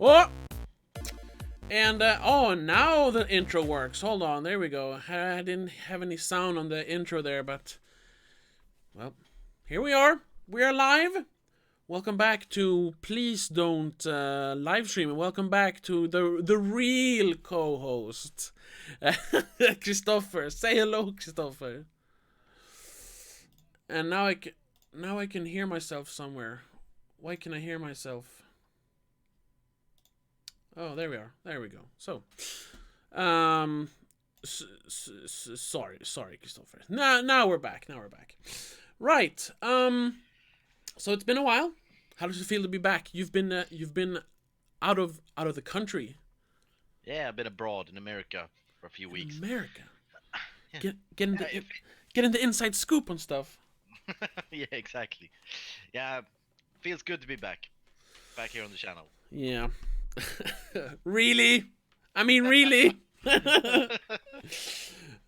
Oh! And, oh, now the intro works. Hold on, there we go. I didn't have any sound on the intro there, but... Well, here we are. We are live. Welcome back to Please Don't Livestream, and welcome back to the real co-host, Christopher. Say hello, Christopher. And now I can hear myself somewhere. Why can I hear myself? Oh, there we are. There we go. So, sorry, Christopher. Now we're back. Right. So it's been a while. How does it feel to be back? You've been out of the country. Yeah, I've been abroad in America for a few weeks. America. Yeah. Getting the inside scoop on stuff. Yeah, exactly. Yeah, feels good to be back here on the channel. Yeah. Really? I mean, really?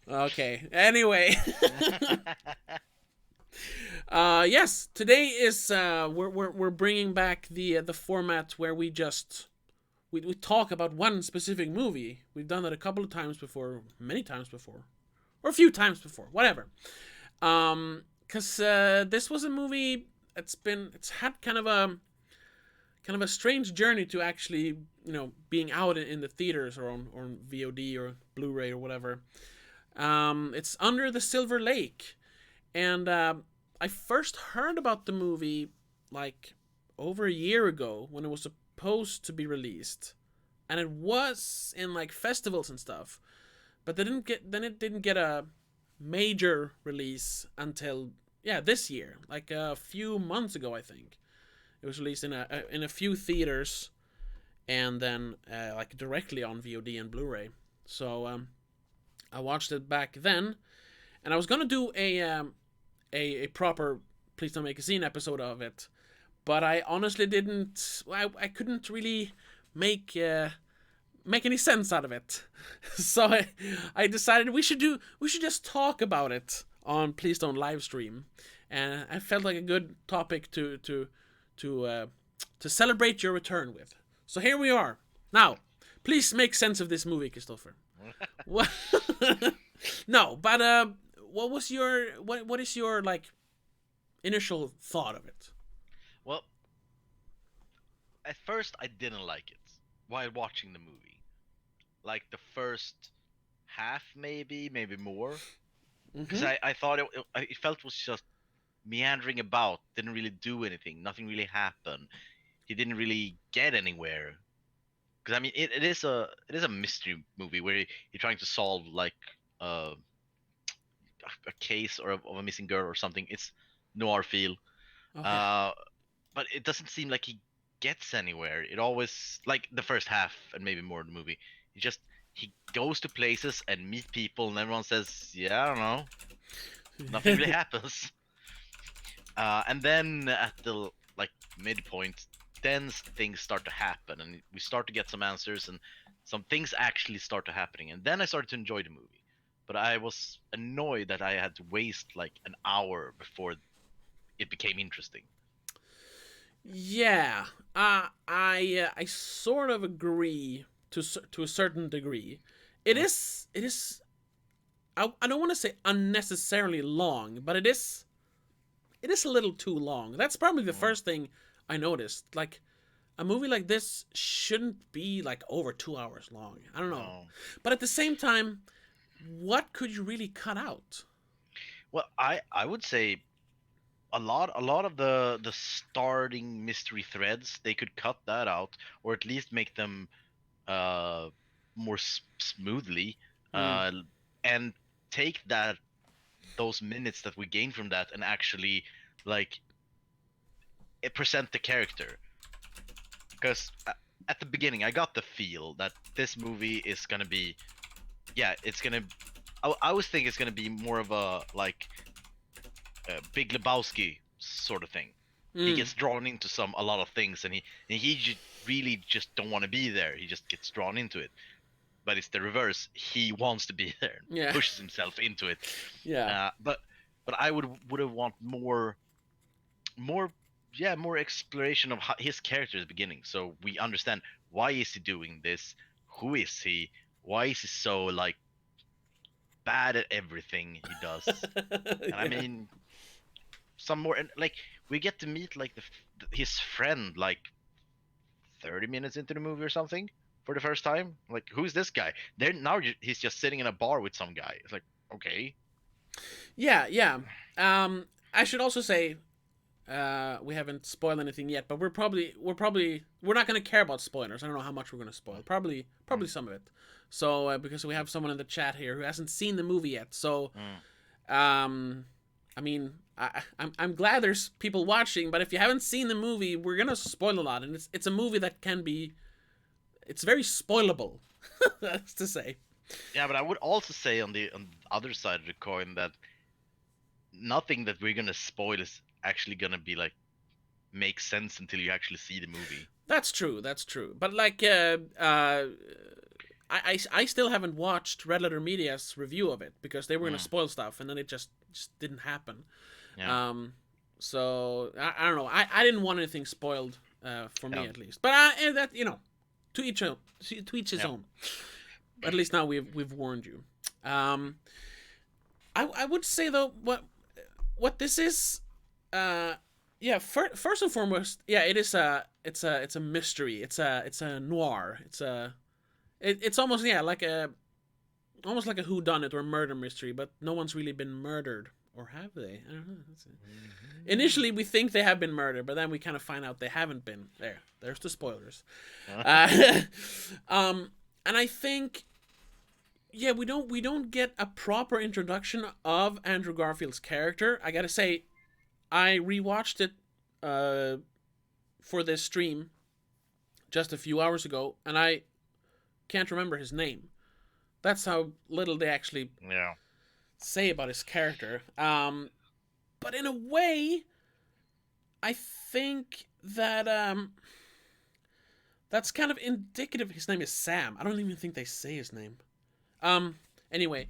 Okay. Anyway. Yes. Today is we're bringing back the format where we talk about one specific movie. We've done that a couple of times before, many times before, or a few times before, whatever. Because this was a movie. It's had kind of a strange journey to actually, being out in the theaters or on VOD or Blu-ray or whatever. It's Under the Silver Lake, and I first heard about the movie like over a year ago when it was supposed to be released, and it was in like festivals and stuff, but it didn't get a major release until this year, like a few months ago, I think. It was released in a few theaters, and then like directly on VOD and Blu-ray. So I watched it back then, and I was gonna do a proper Please Don't Make a Scene episode of it, but I honestly didn't. I couldn't really make any sense out of it. So I decided we should just talk about it on Please Don't Livestream, and I felt like a good topic to celebrate your return with. So here we are. Now, please make sense of this movie, Christopher. No, but what is your like initial thought of it? Well, at first I didn't like it while watching the movie. Like the first half, maybe more, because I thought it felt it was just meandering about, didn't really do anything, nothing really happened. He didn't really get anywhere. Because I mean, it is a mystery movie where you're trying to solve like a case of a missing girl or something. It's noir feel, Okay. but it doesn't seem like he gets anywhere. It always, like the first half and maybe more of the movie, he goes to places and meet people, and everyone says, "Yeah, I don't know." Nothing really happens. And then at the like midpoint, then things start to happen, and we start to get some answers, and some things actually start to happening. And then I started to enjoy the movie, but I was annoyed that I had to waste like an hour before it became interesting. Yeah, I sort of agree to a certain degree. It Mm. is. I don't want to say unnecessarily long, but it is a little too long. That's probably the Mm. first thing I noticed. Like, a movie like this shouldn't be like over 2 hours long. I don't know, No. but at the same time, what could you really cut out? Well, I would say a lot of the starting mystery threads, they could cut that out, or at least make them uh more smoothly, Mm. uh and take that those minutes that we gain from that and actually like present the character. Because at the beginning I got the feel that this movie is gonna be, yeah, it's gonna, I always think it's gonna be more of a like Big Lebowski sort of thing. He Mm. gets drawn into a lot of things, and he really just don't want to be there. He just gets drawn into it. But it's the reverse. He wants to be there, Yeah. pushes himself into it. Yeah. But I would have want more yeah, more exploration of his character at the beginning, so we understand why is he doing this, who is he, why is he so like bad at everything he does. And I Yeah. mean, some more, and like we get to meet like his friend like 30 minutes into the movie or something for the first time. Like, who's this guy? There now, he's just sitting in a bar with some guy. It's like, okay. Yeah, yeah. I should also say we haven't spoiled anything yet, but we're not going to care about spoilers. I don't know how much we're going to spoil. Probably Mm, some of it. So because we have someone in the chat here who hasn't seen the movie yet, so mm. I mean, I'm glad there's people watching, but if you haven't seen the movie, we're gonna spoil a lot, and it's a movie that can be, it's very spoilable. That's to say. Yeah, but I would also say on the other side of the coin that nothing that we're gonna spoil is actually gonna be like make sense until you actually see the movie. That's true. That's true. But like, I still haven't watched Red Letter Media's review of it because they were gonna Mm, spoil stuff, and then it just didn't happen. yeah, Um, so I don't know. I didn't want anything spoiled for yeah, me at least. But that to each own, to each his yeah. own. At least now we've warned you. Um, I would say though what this is, yeah. First and foremost, yeah, it is it's a mystery. It's a noir. It's almost, yeah, like a almost like a whodunit or a murder mystery, but no one's really been murdered. Or have they? I don't know. Initially, we think they have been murdered, but then we kind of find out they haven't been. There's the spoilers. Uh, and I think, yeah, we don't get a proper introduction of Andrew Garfield's character. I gotta say, I rewatched it for this stream just a few hours ago, and I can't remember his name. That's how little they actually Yeah. say about his character. But in a way, I think that that's kind of indicative. His name is Sam. I don't even think they say his name. Um. Anyway.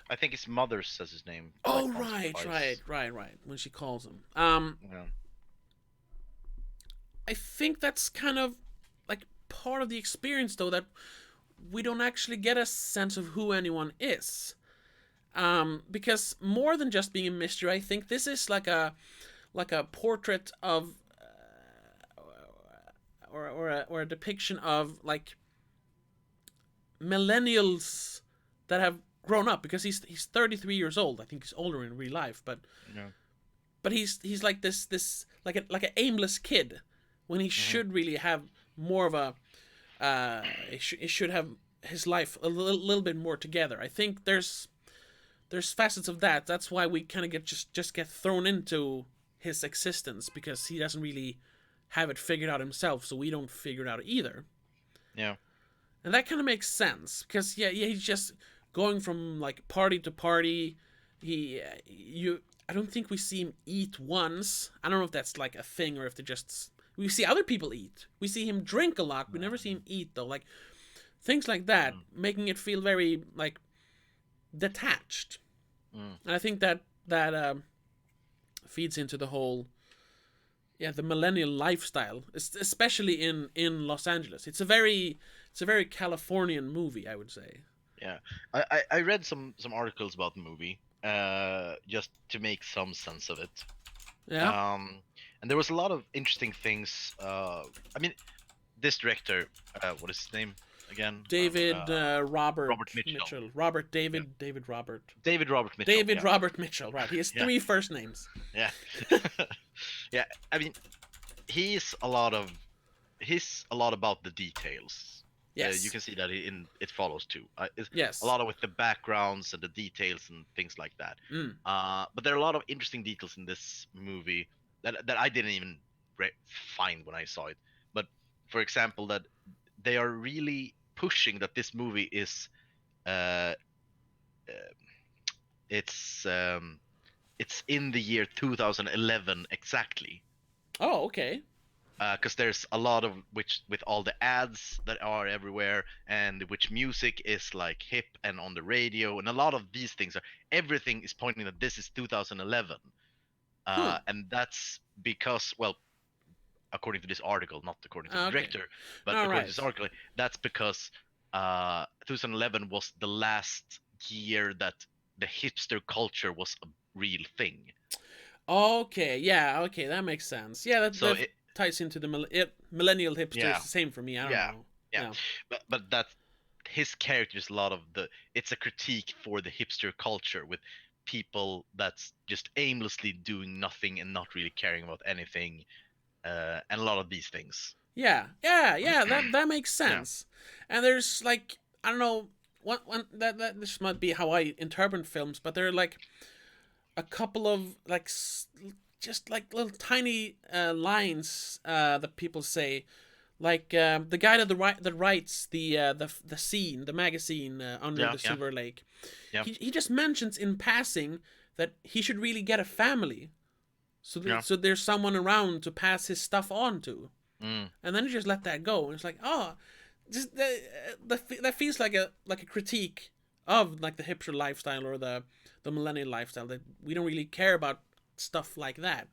I think his mother says his name Oh, like once or right, right, twice. right, right. When she calls him. Yeah. I think that's kind of like part of the experience, though, that we don't actually get a sense of who anyone is. Because more than just being a mystery, I think this is like a portrait of or a depiction of like millennials that have grown up, because he's 33 years old. I think he's older in real life, but Yeah. he's like this like an aimless kid when he Hmm. should really have more of a he should have his life a little bit more together. I think there's facets of that. That's why we kind of just get thrown into his existence, because he doesn't really have it figured out himself, so we don't figure it out either. Yeah. And that kind of makes sense because, yeah, he's just going from like party to party. I don't think we see him eat once. I don't know if that's like a thing or if they just, we see other people eat. We see him drink a lot. We never see him eat though. Like things like that, Mm, making it feel very like detached. mm. And I think that feeds into the whole, yeah, the millennial lifestyle, especially in Los Angeles. It's a very Californian movie, I would say. Yeah. I read some articles about the movie, just to make some sense of it. Yeah. And there was a lot of interesting things. I mean, this director, what is his name again? David Robert Robert Mitchell. Mitchell. Robert Yeah. David Robert. David Robert Mitchell. David Yeah. Robert Mitchell, right. He has Yeah. three first names. Yeah. Yeah. I mean, he's a lot of he's a lot about the details. Yes. You can see that in It Follows too. It's Yes. a lot of with the backgrounds and the details and things like that. Mm. But there are a lot of interesting details in this movie that I didn't even find when I saw it. But for example, that they are really pushing that this movie is uh, uh it's in the year 2011 exactly, Oh, okay. because there's a lot of which with all the ads that are everywhere, and which music is like hip and on the radio, and a lot of these things are everything is pointing that this is 2011. Huh. And that's because, well, according to this article, not according to the Okay. director, but All according to right. this article, that's because 2011 was the last year that the hipster culture was a real thing. Okay. Yeah. Okay. That makes sense. Yeah. That So that ties into the millennial hipsters. yeah, Same for me. I don't yeah, know. yeah. Yeah. But that's his character is a lot of the. It's a critique for the hipster culture with people that's just aimlessly doing nothing and not really caring about anything, and a lot of these things. Yeah. Yeah. Yeah. That makes Yeah, sense. And there's like, I don't know. One that this might be how I interpret films, but there are like a couple of like just like little tiny lines that people say, like the guy that writes the scene, the magazine under yeah, the yeah, Silver Lake. yeah, He just mentions in passing that he should really get a family, yeah. so there's someone around to pass his stuff on to, Mm, and then he just let that go, and it's like, oh, just that feels like a critique of like the hipster lifestyle or the millennial lifestyle, that we don't really care about stuff like that.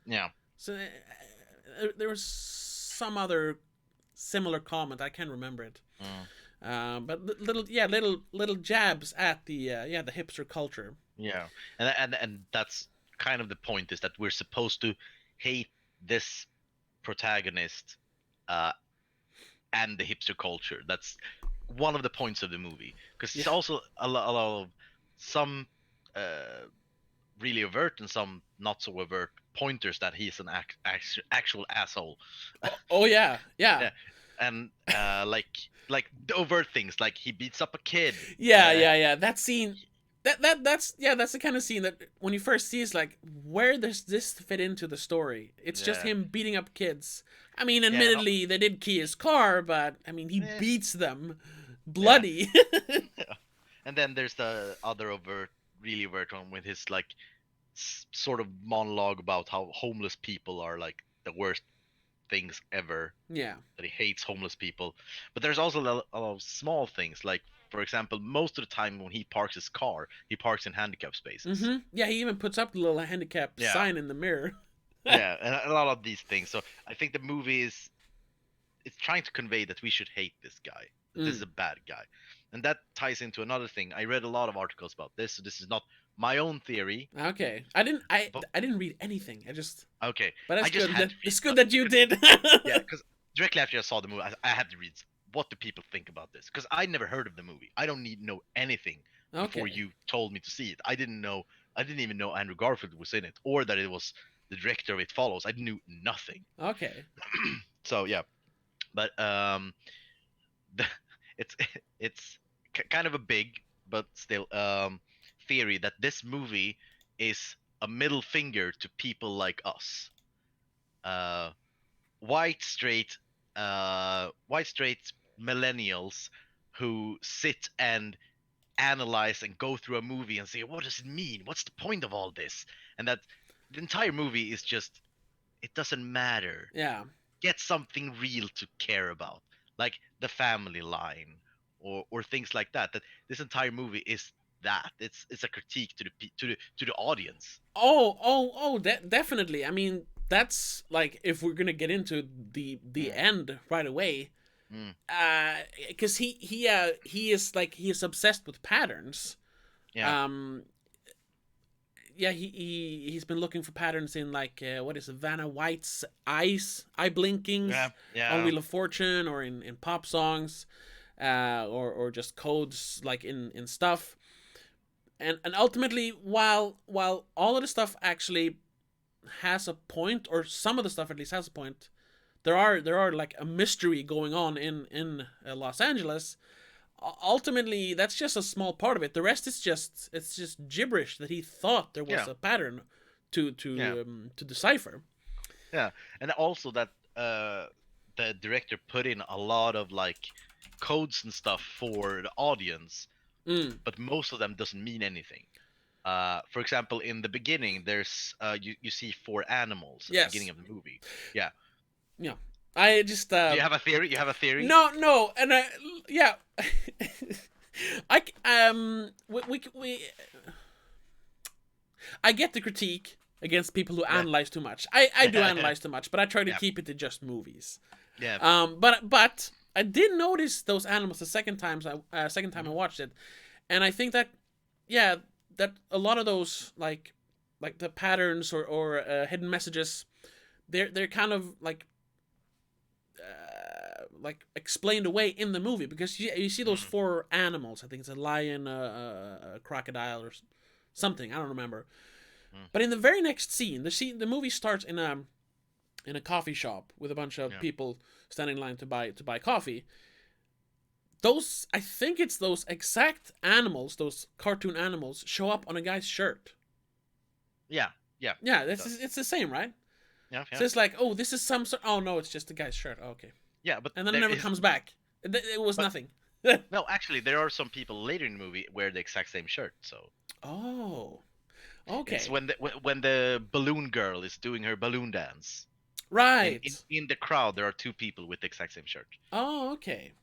yeah. So there was some other similar comment. I can't remember it. Mm, But little jabs at the hipster culture. yeah. And that's kind of the point, is that we're supposed to hate this protagonist, uh, and the hipster culture. That's one of the points of the movie, because it's Yeah. also a lot of some really overt and some not so overt pointers that he's an actual asshole. Oh yeah, yeah, Yeah, and like the overt things, like he beats up a kid. yeah. That scene. That's the kind of scene that when you first see, is like, where does this fit into the story? It's just Yeah, him beating up kids. I mean, yeah, and admittedly, they did key his car, but I mean, he eh, beats them yeah. bloody. And then there's the other overt, really overt one with his like sort of monologue about how homeless people are like the worst things ever, Yeah. that he hates homeless people. But there's also a lot of small things, like for example, most of the time when he parks his car, he parks in handicap spaces. Yeah, he even puts up the little handicap Yeah, sign in the mirror. yeah, and a lot of these things. So I think the movie is, it's trying to convey that we should hate this guy, that this is Mm. a bad guy. And that ties into another thing. I read a lot of articles about this, so this is not my own theory, Okay. I didn't. I but I didn't read anything. I just. okay, But I that's just good. had to read It's good stuff. that you did. Yeah, because directly after I saw the movie, I had to read what do people think about this, because I never heard of the movie. I don't need to know anything before Okay. you told me to see it. I didn't know. I didn't even know Andrew Garfield was in it, or that it was the director of It Follows. I knew nothing. Okay. So yeah, but the, it's it's kind of a big but still theory that this movie is a middle finger to people like us, uh, white straight white straight millennials who sit and analyze and go through a movie and say, what does it mean, what's the point of all this, and that the entire movie is just, it doesn't matter, Yeah. get something real to care about, like the family line, or things like that. That this entire movie is that, it's a critique to the to the audience. Definitely. I mean, that's like, if we're gonna get into the Mm, end right away, mm, because he is obsessed with patterns. yeah, Um, yeah, he's been looking for patterns in, like, what is it, Vanna White's eye yeah, blinkings on yeah, Wheel of Fortune, or in pop songs, or just codes like in stuff. And ultimately, while all of the stuff actually has a point, or some of the stuff at least has a point, there are like a mystery going on in Los Angeles. Ultimately, that's just a small part of it. The rest is just gibberish that he thought there was yeah, a pattern to yeah, to decipher. yeah. And also that the director put in a lot of like codes and stuff for the audience, Mm. but most of them doesn't mean anything. For example, in the beginning, there's you see four animals at the beginning Yes. of the movie. Yeah. Yeah. I just Do you have a theory? You have a theory? no, and yeah. I we I get the critique, against people who Yeah. analyze too much. I do analyze too much, but I try to Yeah. keep it to just movies. Yeah. But I did notice those animals the second time I watched it, and I think that that a lot of those like the patterns or hidden messages, they're kind of like explained away in the movie, because you see those four animals. I think it's a lion, a crocodile, or something. I don't remember. But in the very next scene, the movie starts in a coffee shop with a bunch of people standing in line to buy coffee. Those, I think it's those exact animals, those cartoon animals, show up on a guy's shirt. Yeah. Yeah, it's the same, right? Yeah. So it's like, oh, this is some sort. Oh no, it's just the guy's shirt. Oh, okay. Yeah, but And then it never comes back. It was nothing. No, actually, there are some people later in the movie wear the exact same shirt. So. Oh. Okay. It's when the balloon girl is doing her balloon dance. Right. In the crowd, there are two people with the exact same shirt. Oh, okay.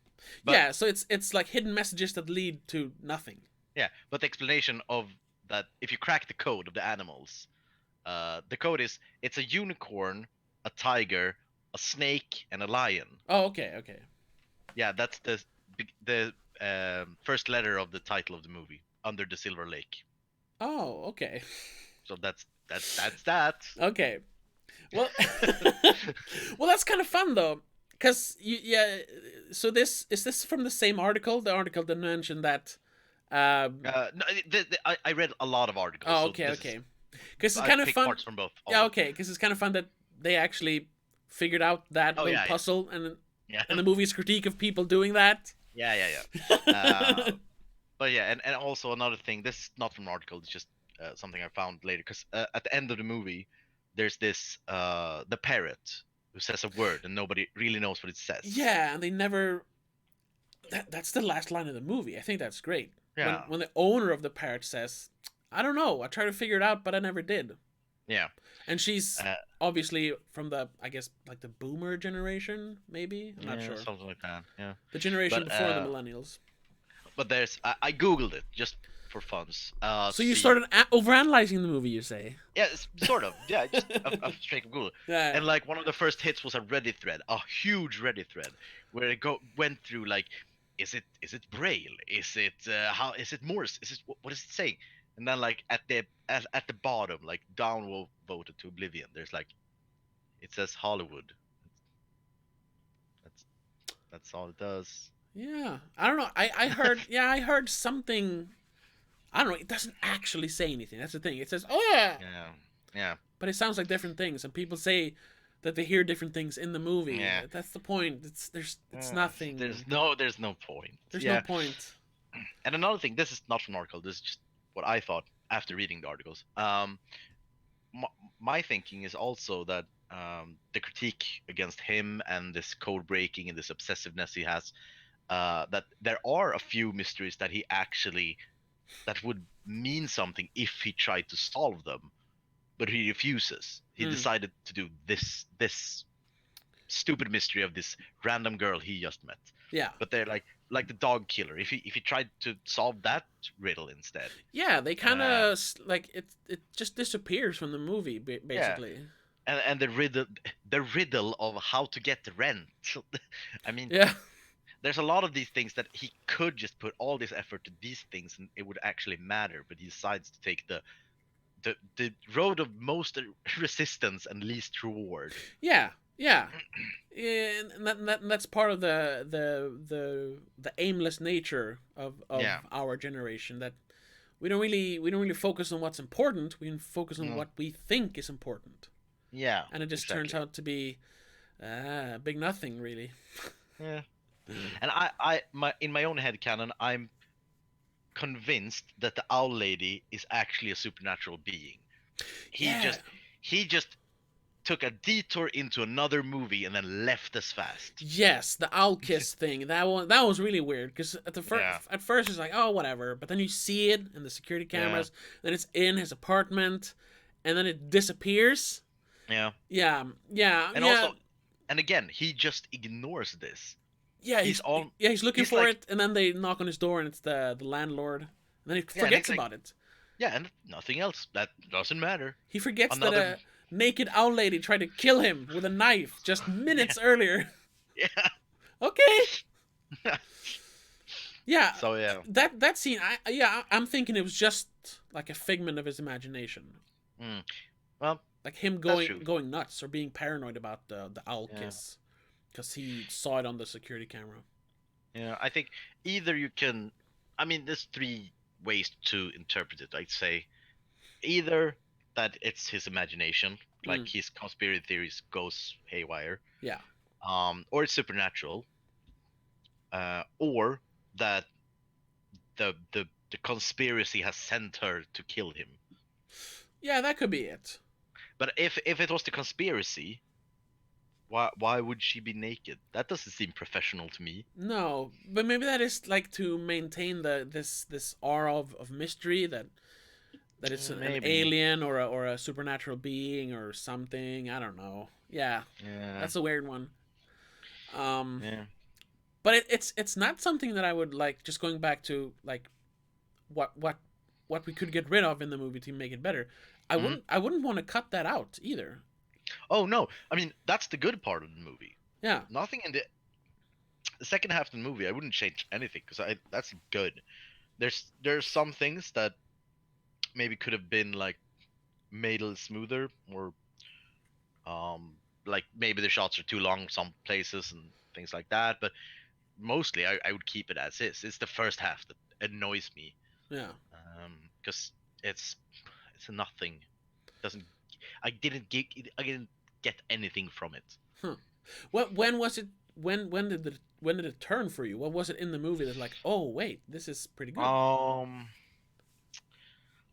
But, yeah, so it's like hidden messages that lead to nothing. Yeah, but the explanation of that, if you crack the code of the animals, the code is it's a unicorn, a tiger, a snake, and a lion. Oh, okay. Yeah, that's the first letter of the title of the movie, Under the Silver Lake. Oh, okay. So that's that. Okay. Well, well, that's kind of fun though, because So is this from the same article? The article that mentioned that. No, I read a lot of articles. Oh, okay, okay. Because it's kind of fun. Parts from both. Yeah, okay. Because it's kind of fun that they actually figured out that little puzzle, and the movie's critique of people doing that. Yeah. But yeah, and also another thing. This is not from an article. It's just something I found later. Because at the end of the movie, there's this the parrot who says a word and nobody really knows what it says. Yeah, and they never. That's the last line of the movie. I think that's great. Yeah. When the owner of the parrot says, "I don't know. I tried to figure it out, but I never did." Yeah. And she's obviously from the, I guess, like the boomer generation, maybe? I'm not sure. Something like that, yeah. The generation before the millennials. But there's... I googled it, just for funs. So you started overanalyzing the movie, you say? Yeah, sort of. Yeah, just a straight Google. Yeah. And like one of the first hits was a Reddit thread, a huge Reddit thread, where it went through like, is it Braille? Is it how is it Morse? Is it what is it saying? And then like at the bottom, like downvoted to oblivion, there's like, it says Hollywood. That's all it does. Yeah, I don't know. I heard I heard something. I don't know. It doesn't actually say anything. That's the thing. It says, "Oh yeah." Yeah. But it sounds like different things, and people say that they hear different things in the movie. Yeah. That's the point. It's nothing. There's no point. There's no point. And another thing, this is not from an article. This is just what I thought after reading the articles. My thinking is also that the critique against him and this code breaking and this obsessiveness he has, that there are a few mysteries that he actually, that would mean something if he tried to solve them, but he refuses. He decided to do this stupid mystery of this random girl he just met. Yeah. But they're like the dog killer. If he tried to solve that riddle instead. Yeah, they kind of like it just disappears from the movie basically. Yeah. And the riddle of how to get the rent. I mean, yeah. There's a lot of these things that he could just put all this effort to these things and it would actually matter, but he decides to take the road of most resistance and least reward. Yeah. And that's part of the aimless nature of our generation, that we don't really focus on what's important. We focus on what we think is important. Yeah. And it just turns out to be big nothing, really. Yeah. And in my own headcanon, I'm convinced that the owl lady is actually a supernatural being. He just took a detour into another movie and then left us fast. Yes, the owl kiss thing. That was really weird, because at first it's like, oh, whatever, but then you see it in the security cameras, then it's in his apartment, and then it disappears. Yeah. And also, and again, he just ignores this. Yeah, he's looking for it, and then they knock on his door, and it's the landlord, and then he forgets about it. Yeah, and nothing else. That doesn't matter. He forgets that Another. a naked owl lady tried to kill him with a knife just Yeah, minutes earlier. yeah. Okay. Yeah, So yeah. that scene. I'm thinking it was just like a figment of his imagination, Mm. Well, like him that's true. going nuts or being paranoid about the owl Yeah. kiss because he saw it on the security camera. Yeah. I think either you can. I mean, there's three ways to interpret it. I'd say either that it's his imagination, like Mm, his conspiracy theories goes haywire, yeah, or it's supernatural, or that the conspiracy has sent her to kill him. yeah, that could be it. But if it was the conspiracy, why would she be naked? That doesn't seem professional to me. No, but maybe that is like to maintain this aura of mystery that it's an Maybe. alien or a supernatural being or something. I don't know. Yeah, Yeah. that's a weird one. Um, Yeah. but it's not something that I would like. Just going back to like what what what we could get rid of in the movie to make it better. Hmm. I wouldn't want to cut that out either. Oh no! I mean, that's the good part of the movie. Yeah, Nothing in the second half of the movie. I wouldn't change anything because I that's good. There's some things that maybe could have been like made a little smoother, or um like maybe the shots are too long some places and things like that. But mostly, I would keep it as is. It's the first half that annoys me, yeah. because it's it's a nothing. Doesn't I didn't get anything from it. Huh. When was it? When did it turn for you? What was it in the movie that like, oh wait, this is pretty good? Um,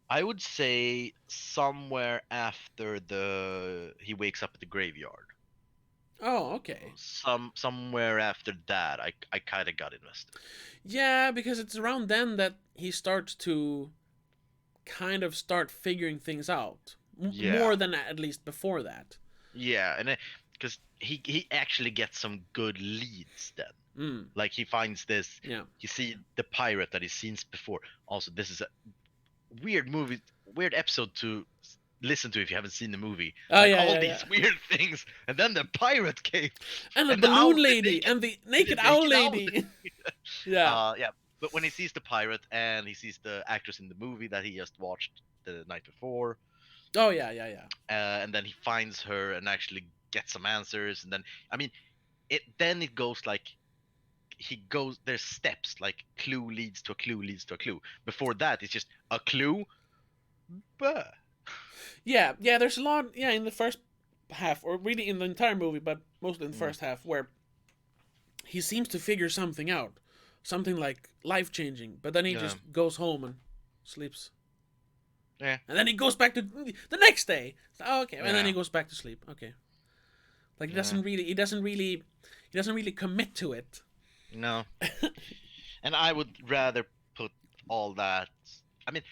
I would say somewhere after the he wakes up at the graveyard. Oh, okay. Somewhere after that, I kind of got invested. Yeah, because it's around then that he starts to kind of start figuring things out Yeah, more than at least before that. yeah, and because he actually gets some good leads then. Mm, Like he finds this, yeah. you see the pirate that he's seen before. Also, this is a weird movie, weird episode to listen to if you haven't seen the movie. Oh Like yeah, all yeah, these yeah. weird things, and then the pirate came, And the and the owl, balloon lady and the the naked owl naked owl. lady. Yeah. Yeah. But when he sees the pirate and he sees the actress in the movie that he just watched the night before, Oh yeah, yeah, yeah. and then he finds her and actually gets some answers, and then I mean, it goes like he goes. There's steps like clue leads to a clue leads to a clue. Before that, it's just a clue. But Yeah, yeah. There's a lot. Yeah, in the first half, or really in the entire movie, but mostly in the mm, first half, where he seems to figure something out, something like life changing. But then he yeah, just goes home and sleeps, yeah, and then he goes back to the next day. Oh, okay, and then he yeah, goes back to sleep. Okay, like yeah. he doesn't really commit to it. No, and I would rather put all that. I mean,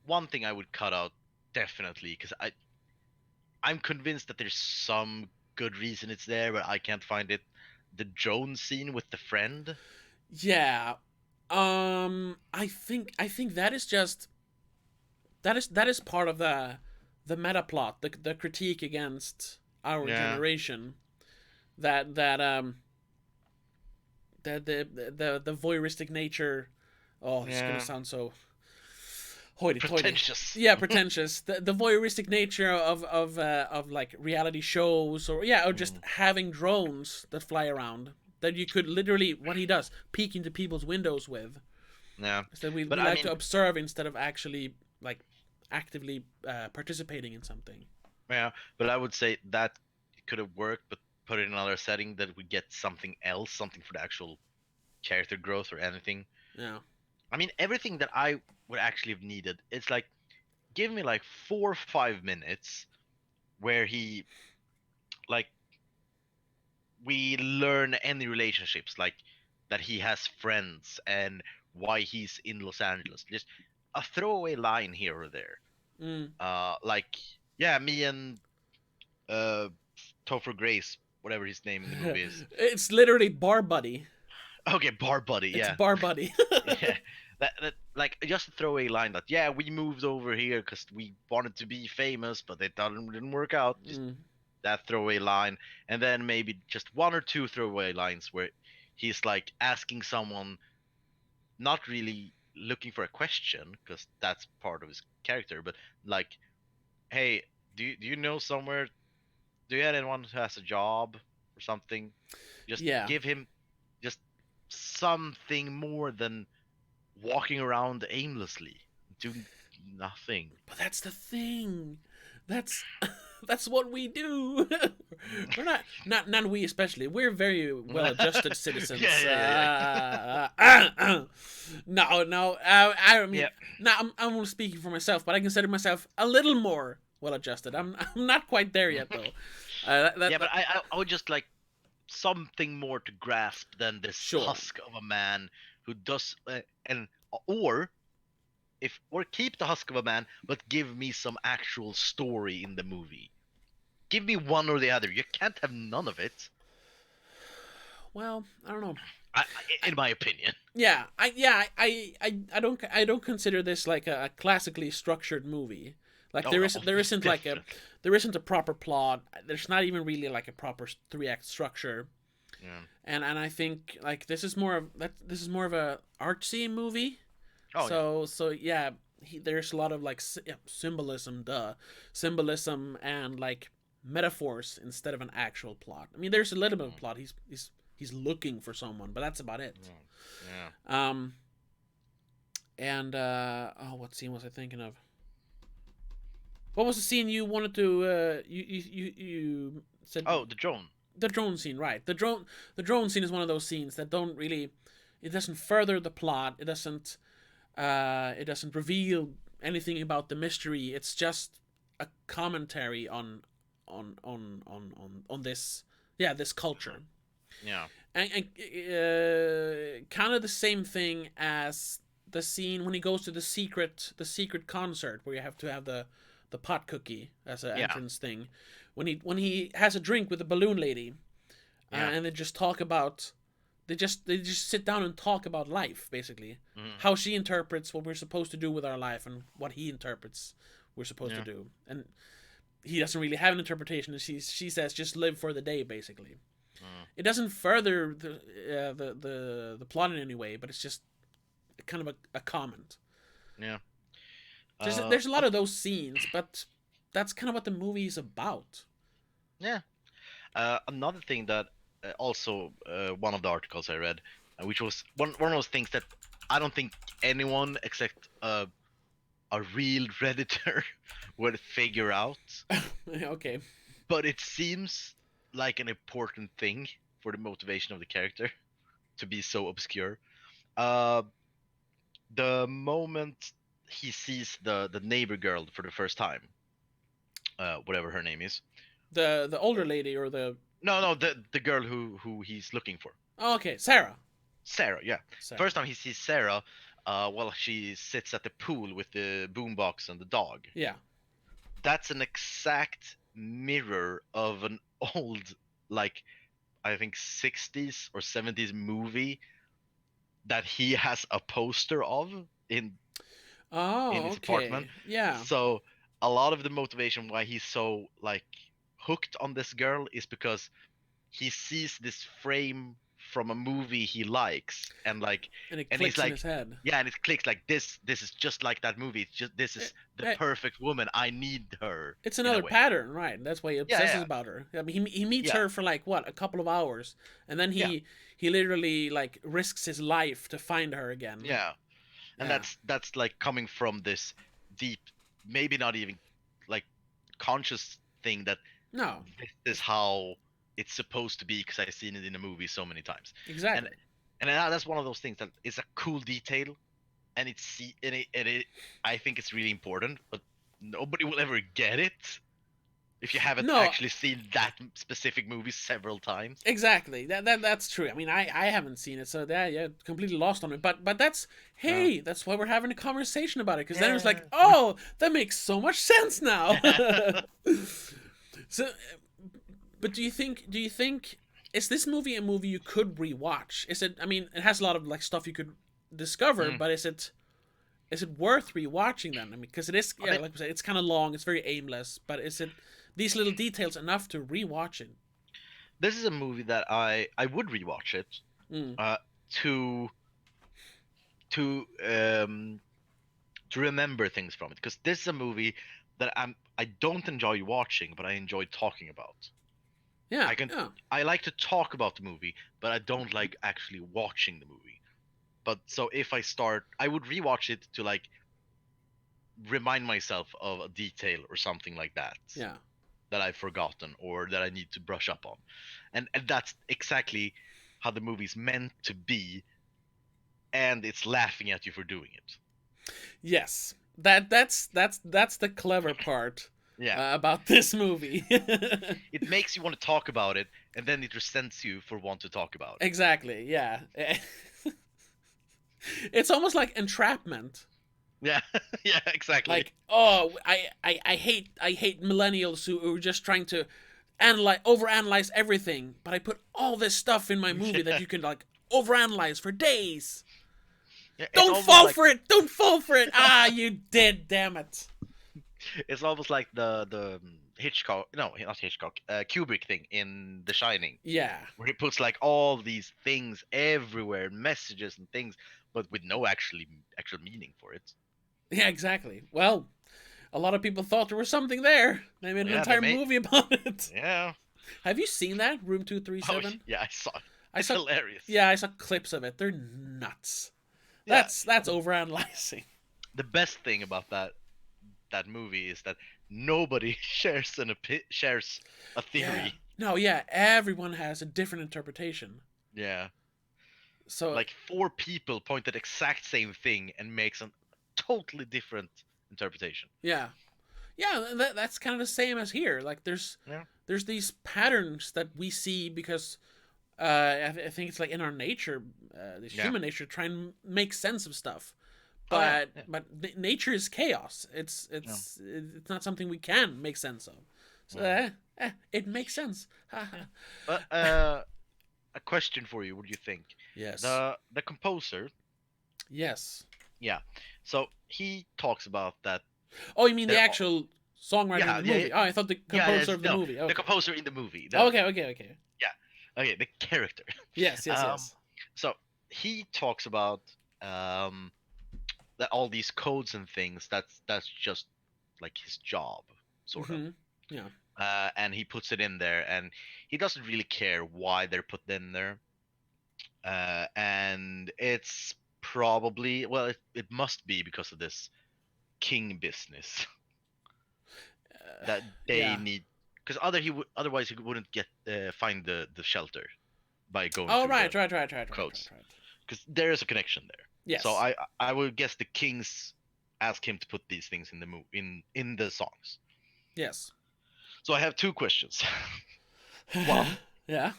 one thing I would cut out definitely because I'm convinced that there's some good reason it's there, but I can't find it. The drone scene with the friend. Yeah. I think that is just that is part of the meta plot, the critique against our Yeah, generation. That the voyeuristic nature. Oh, this is gonna yeah. sound so hoity-toity. Pretentious. Yeah, pretentious. The voyeuristic nature of like reality shows or yeah, or just Mm, having drones that fly around that you could literally what he does peek into people's windows with. yeah, Is that but we I like to mean, observe instead of actually like actively participating in something. yeah, but I would say that could have worked, but put it in another setting that we get something else, something for the actual character growth or anything. Yeah. I mean, everything that I would actually have needed. It's like give me like 4 or 5 minutes where he like we learn any relationships like that he has friends and why he's in Los Angeles. Just a throwaway line here or there. Mm. Like yeah, me and uh Topher Grace, whatever his name in the movie is. It's literally bar buddy. Okay, Bar Buddy, It's yeah. bar buddy. Yeah. that like just a throwaway line that yeah we moved over here because we wanted to be famous, but it didn't work out. Just Mm. that throwaway line, and then maybe just one or two throwaway lines where he's like asking someone, not really looking for a question because that's part of his character, but like, hey, do you know somewhere? Do you have anyone who has a job or something? Just Yeah. give him just something more than walking around aimlessly, doing nothing. But that's the thing. That's that's what we do. We're not we especially. We're very well-adjusted Yeah, citizens. yeah, yeah, yeah. No. I mean, Yeah, now I'm only speaking for myself, but I consider myself a little more well-adjusted. I'm not quite there yet though. yeah, but I would just like something more to grasp than this Sure. husk of a man who does and or if or keep the husk of a man, but give me some actual story in the movie. Give me one or the other. You can't have none of it. Well, I don't know. In my opinion. I don't consider this like a classically structured movie. Like Oh no, there isn't like a definitely. there isn't a proper plot. There's not even really like a proper 3 act structure. Yeah. And I think like this is more of a artsy movie. Oh yeah. So yeah, there's a lot of like symbolism, symbolism and like metaphors instead of an actual plot. I mean, there's a little bit of plot. He's looking for someone, but that's about it. Yeah. Um, and oh, what scene was I thinking of? What was the scene you wanted to? You said Oh, the drone. the drone scene, right? The drone scene is one of those scenes that don't really. It doesn't further the plot. It doesn't. It doesn't reveal anything about the mystery. It's just a commentary on this. Yeah, this culture. Yeah. And kind of the same thing as the scene when he goes to the secret concert where you have to have the pot cookie as an Yeah. entrance thing. When he has a drink with the balloon lady, Yeah. and they just talk about they just sit down and talk about life basically, Mhm. how she interprets what we're supposed to do with our life and what he interprets we're supposed to Yeah. do, and he doesn't really have an interpretation. And she says just live for the day basically. Mhm. It doesn't further the plot in any way, but it's just kind of a comment. Yeah. There's a lot of those scenes, but that's kind of what the movie is about. Yeah. Another thing that also one of the articles I read, which was one of those things that I don't think anyone except a real redditor would figure out, Okay. but it seems like an important thing for the motivation of the character to be so obscure. Uh, the moment he sees the neighbor girl for the first time, whatever her name is. The older lady or the No, no, the girl who he's looking for. oh, okay, Sarah. Sarah, yeah. Sarah. First time he sees Sarah, while she sits at the pool with the boombox and the dog. Yeah. That's an exact mirror of an old, like, I think 60s or 70s movie that he has a poster of in Oh, his apartment. okay. Yeah. So a lot of the motivation why he's so like hooked on this girl is because he sees this frame from a movie he likes and like And it and he's clicks in like his head. yeah and it clicks like this is just like that movie. It's just this Eh, is the eh, perfect woman. I need her It's in a another way. pattern, right? That's why he Yeah, obsesses yeah, about her. I mean, he meets yeah, her for like what, a couple of hours, and then yeah, he literally like risks his life to find her again. yeah. And Yeah. that's like coming from this deep, maybe not even like conscious thing that No. this is how it's supposed to be because I've seen it in a movie so many times. And Exactly. that's one of those things that is a cool detail, and it I think it's really important, but nobody will ever get it if you haven't No. actually seen that specific movie several times. Exactly. That's true. I mean, I haven't seen it, so that yeah, completely lost on it. But that's Yeah. hey, that's why we're having a conversation about it. Because then it's like, Yeah. oh, that makes so much sense now. So, but do you think is this movie a movie you could rewatch? Is it? I mean, it has a lot of like stuff you could discover, Mm. but is it worth rewatching then? I mean, because it is, I yeah, mean, like we said, it's kind of long, it's very aimless, but is it these little details enough to rewatch it? this is a movie that I would rewatch it Mm. uh, to to um to remember things from it, because this is a movie that I don't enjoy watching, but I enjoy talking about. Yeah, I can yeah, I like to talk about the movie, but I don't like actually watching the movie. But so if I start, I would rewatch it to like remind myself of a detail or something like that yeah. that I've forgotten or that I need to brush up on. And that's exactly how the movie's meant to be, and it's laughing at you for doing it. Yes, that's the clever part Yeah. about this movie. It makes you want to talk about it, and then it resents you for want to talk about it. Exactly. Yeah. It's almost like entrapment. Yeah, yeah, exactly. Like, oh, I hate millennials who are just trying to analyze overanalyze everything, but I put all this stuff in my movie that Yeah, you can like overanalyze for days. yeah, it's Don't almost fall like for it. Don't fall for it. Ah, you did. Damn it. it's almost like the Hitchcock, no, not Hitchcock, Kubrick thing in The Shining, Yeah. where he puts like all these things everywhere, messages and things, but with no actual meaning for it. Yeah, exactly. Well, a lot of people thought there was something there. They made an Yeah, they entire may. movie about it. Yeah. Have you seen that Room Oh, 237? yeah, I saw it. I It's saw hilarious. Yeah, I saw clips of it. They're nuts. Yeah. That's overanalyzing. The best thing about that movie is that nobody shares a Yeah. theory. No, yeah, everyone has a different interpretation. Yeah. So, Like four people point at exact same thing and makes a totally different interpretation. yeah. Yeah, that's kind of the same as here. Like Yeah. there's these patterns that we see because I think it's like in our nature, this Yeah. human nature, try and make sense of stuff. Oh yeah. But Yeah. nature is chaos. It's Yeah. it's not something we can make sense of. So Yeah. it makes sense. Yeah. But a question for you, what do you think? Yes. The composer, Yes. yeah. So he talks about that Oh, you mean the there are, actual songwriter in yeah, the yeah, movie? Oh, I thought the yeah, composer of the no, movie. the Okay. composer in the movie. Okay. Okay. Okay. Yeah. Okay, the character. Yes. Yes. Um Yes. so he talks about um that all these codes and things, that's just like his job, sort of. Mm-hmm. Yeah. And he puts it in there, and he doesn't really care why they're put in there. And it's probably, well, it must be because of this king business that they Yeah. need, because otherwise he wouldn't get find the shelter by going Oh, through right. the Right. Right. Right. Right. codes, Right. Right. because there is a connection there. So Yes. I would guess the kings ask him to put these things in the in the songs. Yes. So I have two questions. One, Yeah.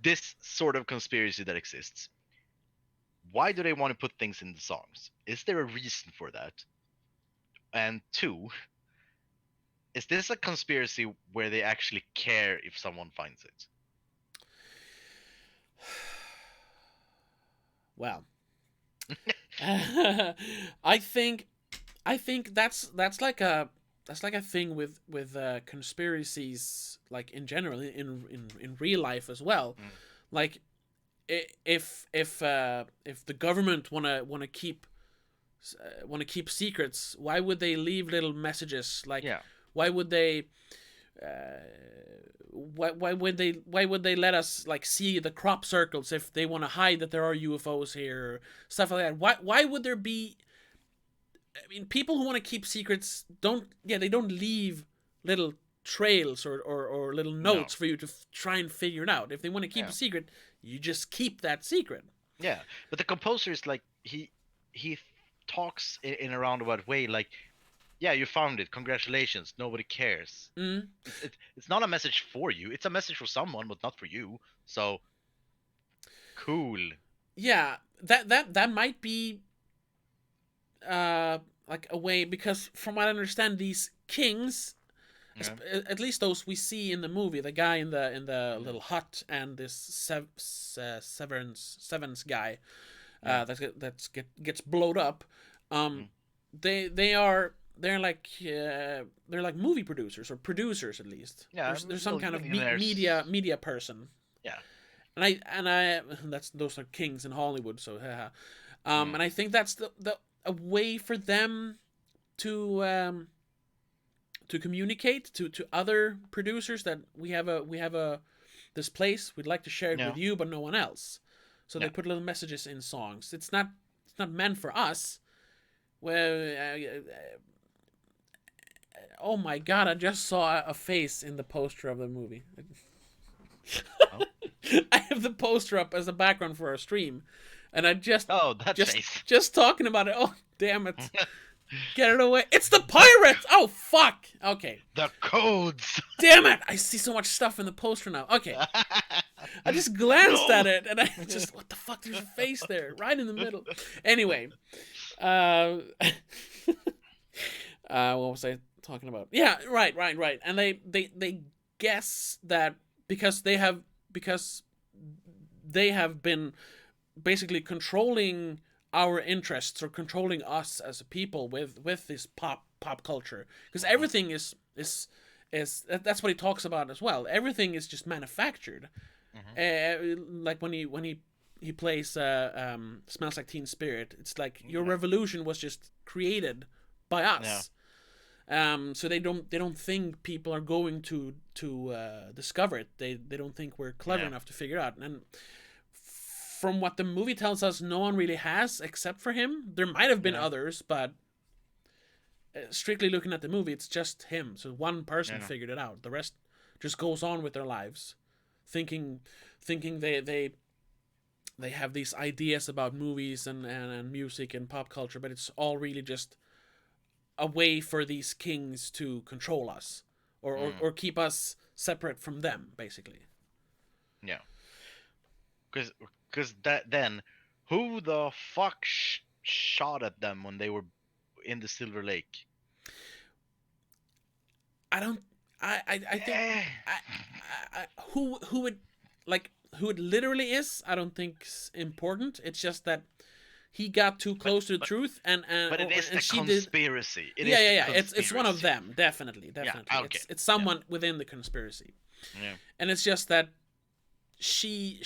this sort of conspiracy that exists, why do they want to put things in the songs? Is there a reason for that? And two, is this a conspiracy where they actually care if someone finds it? Well, I think that's like a thing with conspiracies like in general in real life as well. Mm. Like if the government want to keep secrets, why would they leave little messages? Like Yeah. why would they uh, why would they let us like see the crop circles if they want to hide that there are UFOs here or stuff like that? Why would there be? I mean, people who want to keep secrets they don't leave little trails or little No. notes for you to try and figure it out. If they want to keep Yeah. a secret, you just keep that secret. Yeah. But the composer is like he talks in a roundabout way, like, yeah, you found it. Congratulations. Nobody cares. Mm. It's not a message for you. It's a message for someone, but not for you. So cool. Yeah, that might be like a way, because from what I understand, these kings, Yeah. at least those we see in the movie, the guy in the Mhm. little hut and this Severance guy, Yeah. Gets blowed up. Mm. They're like movie producers or producers at least. Yeah, There's some kind of millionaires. media person, Yeah. and I those are kings in Hollywood. So Mm. and I think that's the a way for them to communicate to other producers that we have a this place, we'd like to share it Yeah. with you but no one else. So they Yeah. put little messages in songs. It's not meant for us. Well, oh my god, I just saw a face in the poster of the movie. Oh. I have the poster up as a background for our stream, and I Oh, that face. just talking about it. Oh damn it! Get it away! It's the pirates! Oh fuck! Okay, The codes. damn it! I see so much stuff in the poster now. Okay, I just glanced No. at it, and I just what the fuck? There's a face there, right in the middle. Anyway, uh, what was I talking about? Yeah, right. And they guess that because they have been basically controlling our interests or controlling us as a people with this pop culture, because everything is that's what he talks about as well. Everything is just manufactured. Like when he plays Smells Like Teen Spirit, it's like your revolution was just created by us. So they don't think people are going to discover it. They don't think we're clever enough to figure it out. And from what the movie tells us, no one really has except for him. There might have been others, but strictly looking at the movie, it's just him. So one person figured it out. The rest just goes on with their lives, thinking they have these ideas about movies and music and pop culture, but it's all really just a way for these kings to control us or keep us separate from them, basically. Yeah. Because then, who the fuck shot at them when they were in the Silver Lake? I don't. I think who it literally is. I don't think's important. It's just that he got too close to the truth, and But it is and the she conspiracy. did. Yeah. It's one of them, definitely. Yeah, okay. It's someone within the conspiracy. Yeah. And it's just that she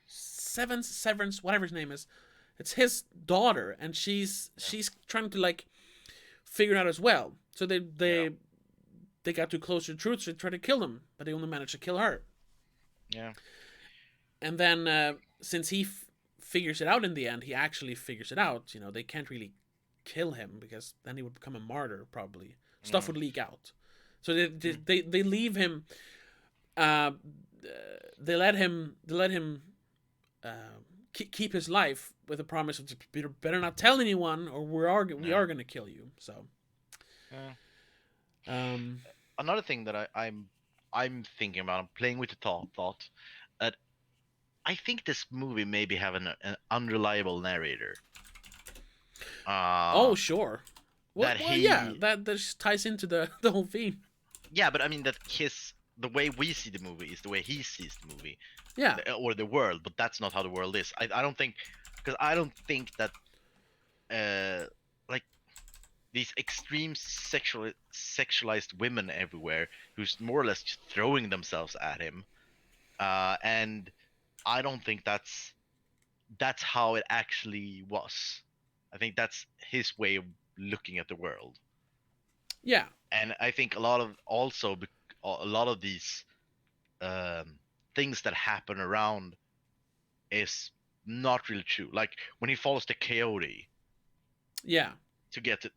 Severance, whatever his name is, it's his daughter, and she's trying to like figure it out as well. So they got too close to the truth, so they tried to kill him, but they only managed to kill her. Yeah. And then since he figures it out in the end, he actually figures it out. You know, they can't really kill him because then he would become a martyr probably. Stuff would leak out. So they leave him. They let him keep his life with a promise of better not tell anyone, or we are going to kill you. So, another thing that I'm thinking about, I'm playing with the thought that I think this movie maybe have an unreliable narrator. Oh sure. That just ties into the whole theme. Yeah, but I mean that the way we see the movie is the way he sees the movie. Yeah. Or the world, but that's not how the world is. I don't think, because I don't think that like these extreme sexualized women everywhere who's more or less just throwing themselves at him, and I don't think that's how it actually was. I think that's his way of looking at the world. Yeah. And I think a lot of these things that happen around is not really true. Like when he follows the coyote. Yeah. To get to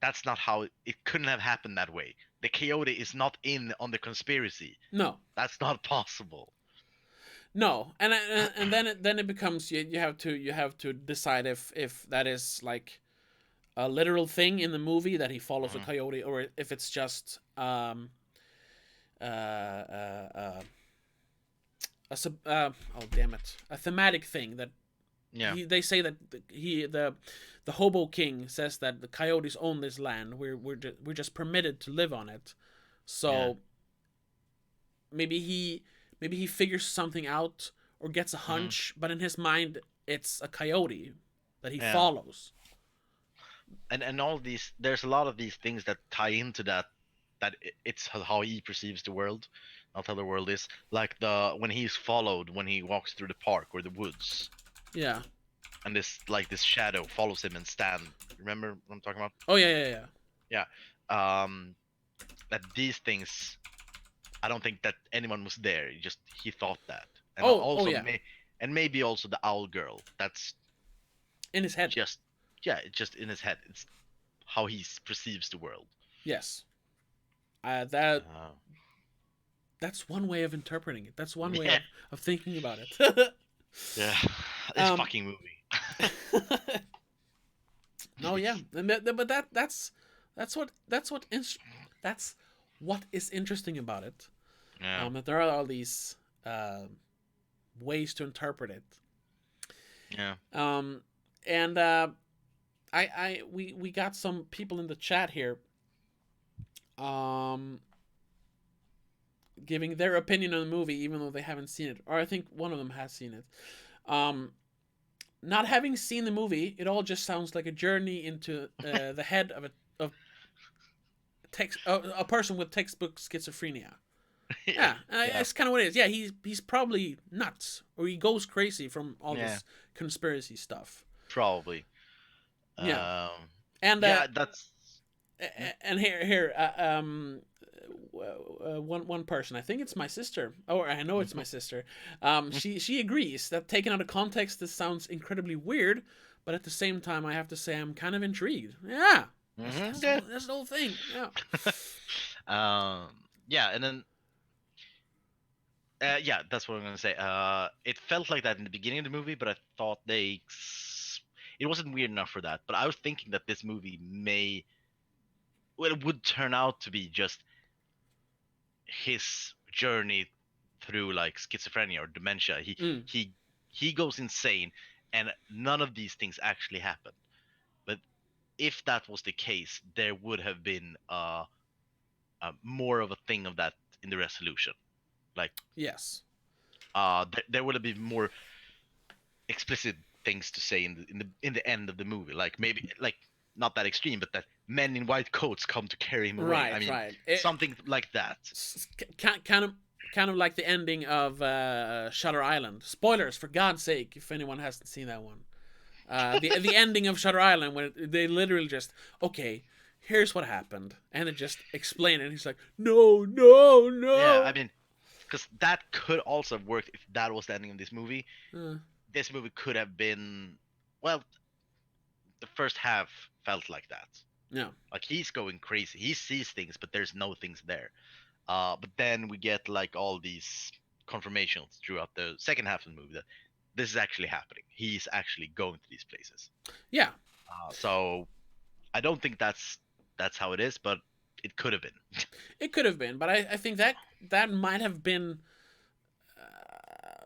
that's not how it couldn't have happened that way. The coyote is not in on the conspiracy. No. That's not possible. No, and then it becomes you have to decide if that is like a literal thing in the movie that he follows a coyote, or if it's just oh damn it, a thematic thing that they say that the hobo king says that the coyotes own this land. We're just permitted to live on it, so maybe he figures something out, or gets a Mm-hmm. hunch, but in his mind it's a coyote that he Yeah. follows. And all these, there's a lot of these things that tie into that, it's how he perceives the world, not how the world is. Like the when he's followed when he walks through the park or the woods, Yeah. and this shadow follows him and stand. Remember what I'm talking about? Oh yeah. Yeah. That these things, I don't think that anyone was there. He thought that, and Oh also yeah. and maybe also the owl girl. That's In his head. just, yeah, it's just in his head. It's how he perceives the world. Yes. Uh, That's one way of interpreting it. That's one way yeah, of thinking about it. yeah. This Um, fucking movie. no, yeah, but that's what that's what is interesting about it. Yeah. That there are all these ways to interpret it. Yeah. And we got some people in the chat here, giving their opinion on the movie, even though they haven't seen it, or I think one of them has seen it. Not having seen the movie, it all just sounds like a journey into the head of a person with textbook schizophrenia. Yeah, that's kind of what it is. Yeah, he's probably nuts, or he goes crazy from all this conspiracy stuff. Probably. Yeah, and yeah, that's. and here one person, I think it's my sister, or I know it's my sister. She agrees that taken out of context, this sounds incredibly weird, but at the same time, I have to say I'm kind of intrigued. Yeah, that's the whole thing. Yeah. Yeah, and then. Yeah, that's what I'm gonna say. It felt like that in the beginning of the movie, but I thought it wasn't weird enough for that. But I was thinking that this movie it would turn out to be just his journey through like schizophrenia or dementia. He goes insane, and none of these things actually happen. But if that was the case, there would have been more of a thing of that in the resolution. Like, yes, there would have been more explicit things to say in the end of the movie. Like maybe like not that extreme, but that men in white coats come to carry him away. right, I mean, right. Something like that. Kind of like the ending of Shutter Island. Spoilers, for God's sake, if anyone hasn't seen that one. The ending of Shutter Island, when they literally just, okay, here's what happened, and it just explained it. And he's like, no. Yeah, I mean, because that could also have worked if that was the ending of this movie. This movie could have been, well, the first half felt like that. Yeah. Like he's going crazy. He sees things, but there's no things there. But then we get like all these confirmations throughout the second half of the movie that this is actually happening. He's actually going to these places. Yeah. So I don't think that's how it is, but it could have been. It could have been, but I think that might have been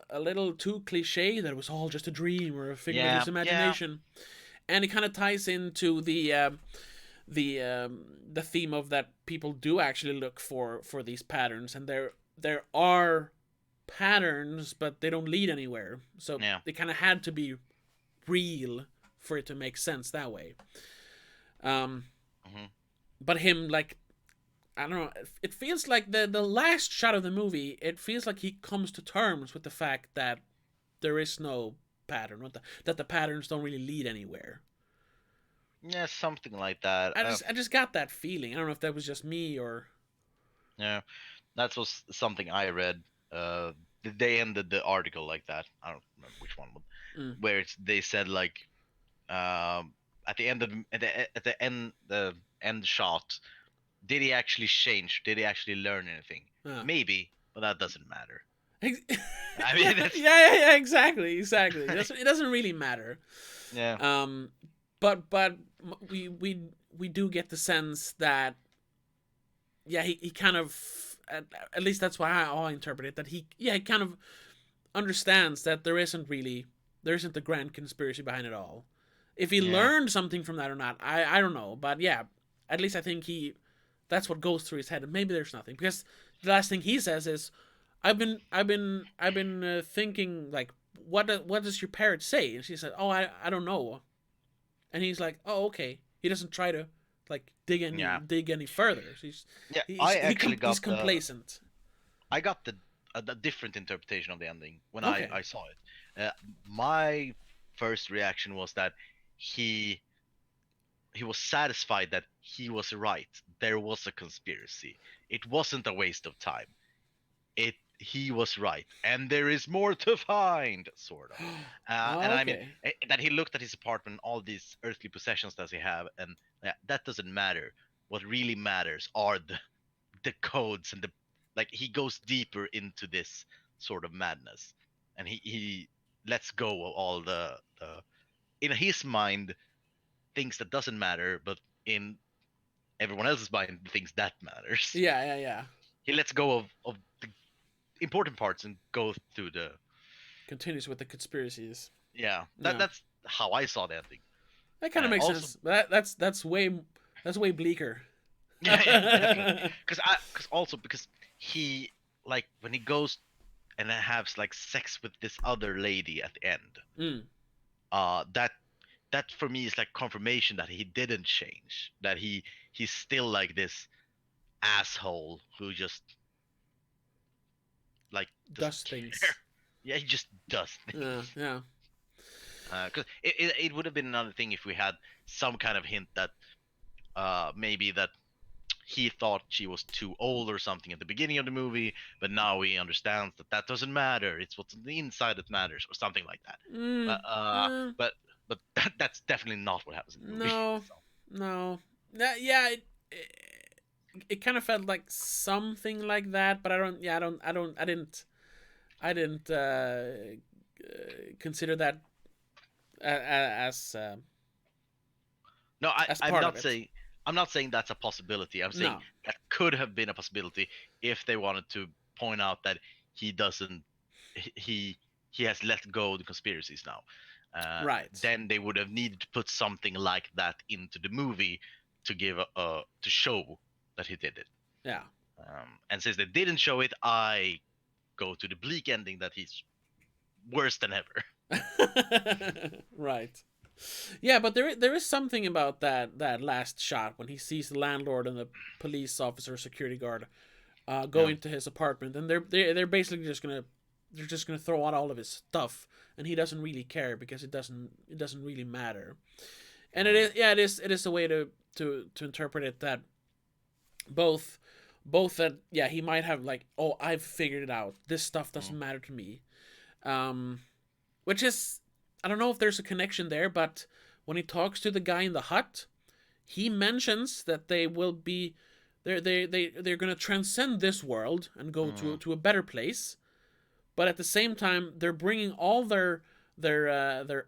a little too cliche, that it was all just a dream or a figment of his imagination. Yeah. And it kind of ties into the theme of that people do actually look for these patterns, and there are patterns, but they don't lead anywhere. So they kind of had to be real for it to make sense that way. But him, like, I don't know, it feels like the last shot of the movie, it feels like he comes to terms with the fact that there is no pattern, that the patterns don't really lead anywhere. Yeah, something like that. I just got that feeling. I don't know if that was just me or. Yeah, that was something I read. They ended the article like that. I don't remember which one, but where they said like, at the end of the end shot, did he actually change? Did he actually learn anything? Maybe, but that doesn't matter. I mean, yeah, exactly. It doesn't really matter. Yeah. But we do get the sense that, yeah, he kind of, at least that's why I interpret it, that he kind of understands that there isn't a grand conspiracy behind it all. If he learned something from that or not, I don't know. But yeah, at least I think that's what goes through his head. And maybe there's nothing, because the last thing he says is, I've been thinking like, what does your parrot say? And she said, oh, I don't know. And he's like, oh, okay. He doesn't try to like Yeah. dig any further. Yeah, I actually He's got complacent. I got the different interpretation of the ending when Okay. I saw it. My first reaction was that he he was satisfied that he was right. There was a conspiracy. It wasn't a waste of time. He was right, and there is more to find, sort of. And I mean, Okay. that he looked at his apartment, all these earthly possessions that he have, and that doesn't matter. What really matters are the codes and the like. He goes deeper into this sort of madness, and he lets go of all the in his mind things that doesn't matter, but in everyone else's mind things that matters. Yeah, yeah, yeah. He lets go of the important parts and go through the Continues with the conspiracies. yeah. Yeah, That's how I saw the ending. that kind of makes Also, sense. But that's way bleaker. yeah, yeah, definitely. Because he like when he goes and then has like sex with this other lady at the end. Mm, That that for me is like confirmation that he didn't change. That he's still like this asshole who just like does doesn't care. things. Yeah, he just does Yeah, things. yeah. Because it would have been another thing if we had some kind of hint that maybe that he thought she was too old or something at the beginning of the movie, but now he understands that that doesn't matter. It's what's on the inside that matters, or something like that. Mm, But uh, uh, but but that's definitely not what happens in the movie. no, So, no. Yeah, it kind of felt like something like that, but I don't. Yeah, I didn't consider that no, as I'm part of not it. saying that's a possibility. I'm saying No, that could have been a possibility if they wanted to point out that he doesn't he he has let go of the conspiracies now. right. Then they would have needed to put something like that into the movie to give to show that he did it. Yeah. And since they didn't show it, I go to the bleak ending that he's worse than ever. Right. Yeah, but there is something about that last shot when he sees the landlord and the police officer, security guard, go Yeah. into his apartment, and they're basically just gonna throw out all of his stuff, and he doesn't really care because it doesn't really matter. And Mm. it is a way to interpret it that both that yeah, he might have like, oh, I've figured it out, this stuff Mm. doesn't matter to me, um which is, I don't know if there's a connection there, but when he talks to the guy in the hut, he mentions that they will be they're going to transcend this world and go Mm. to a better place, but at the same time they're bringing all their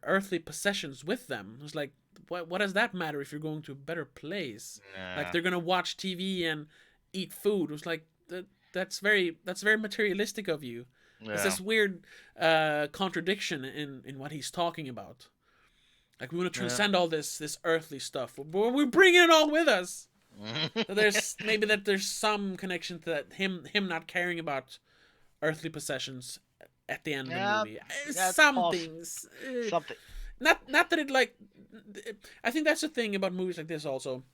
earthly possessions with them. It's like, what does that matter if you're going to a better place? Like, Yeah. they're going to watch TV and eat food. It's like that's very materialistic of you. It's Yeah. this weird contradiction in what he's talking about. Like, we want to Yeah. transcend all this earthly stuff, but we're bringing it all with us. There's some connection to that, him not caring about earthly possessions at the end of the Yeah. movie. That's Some possible. things, Something. not that it like. I think that's the thing about movies like this also,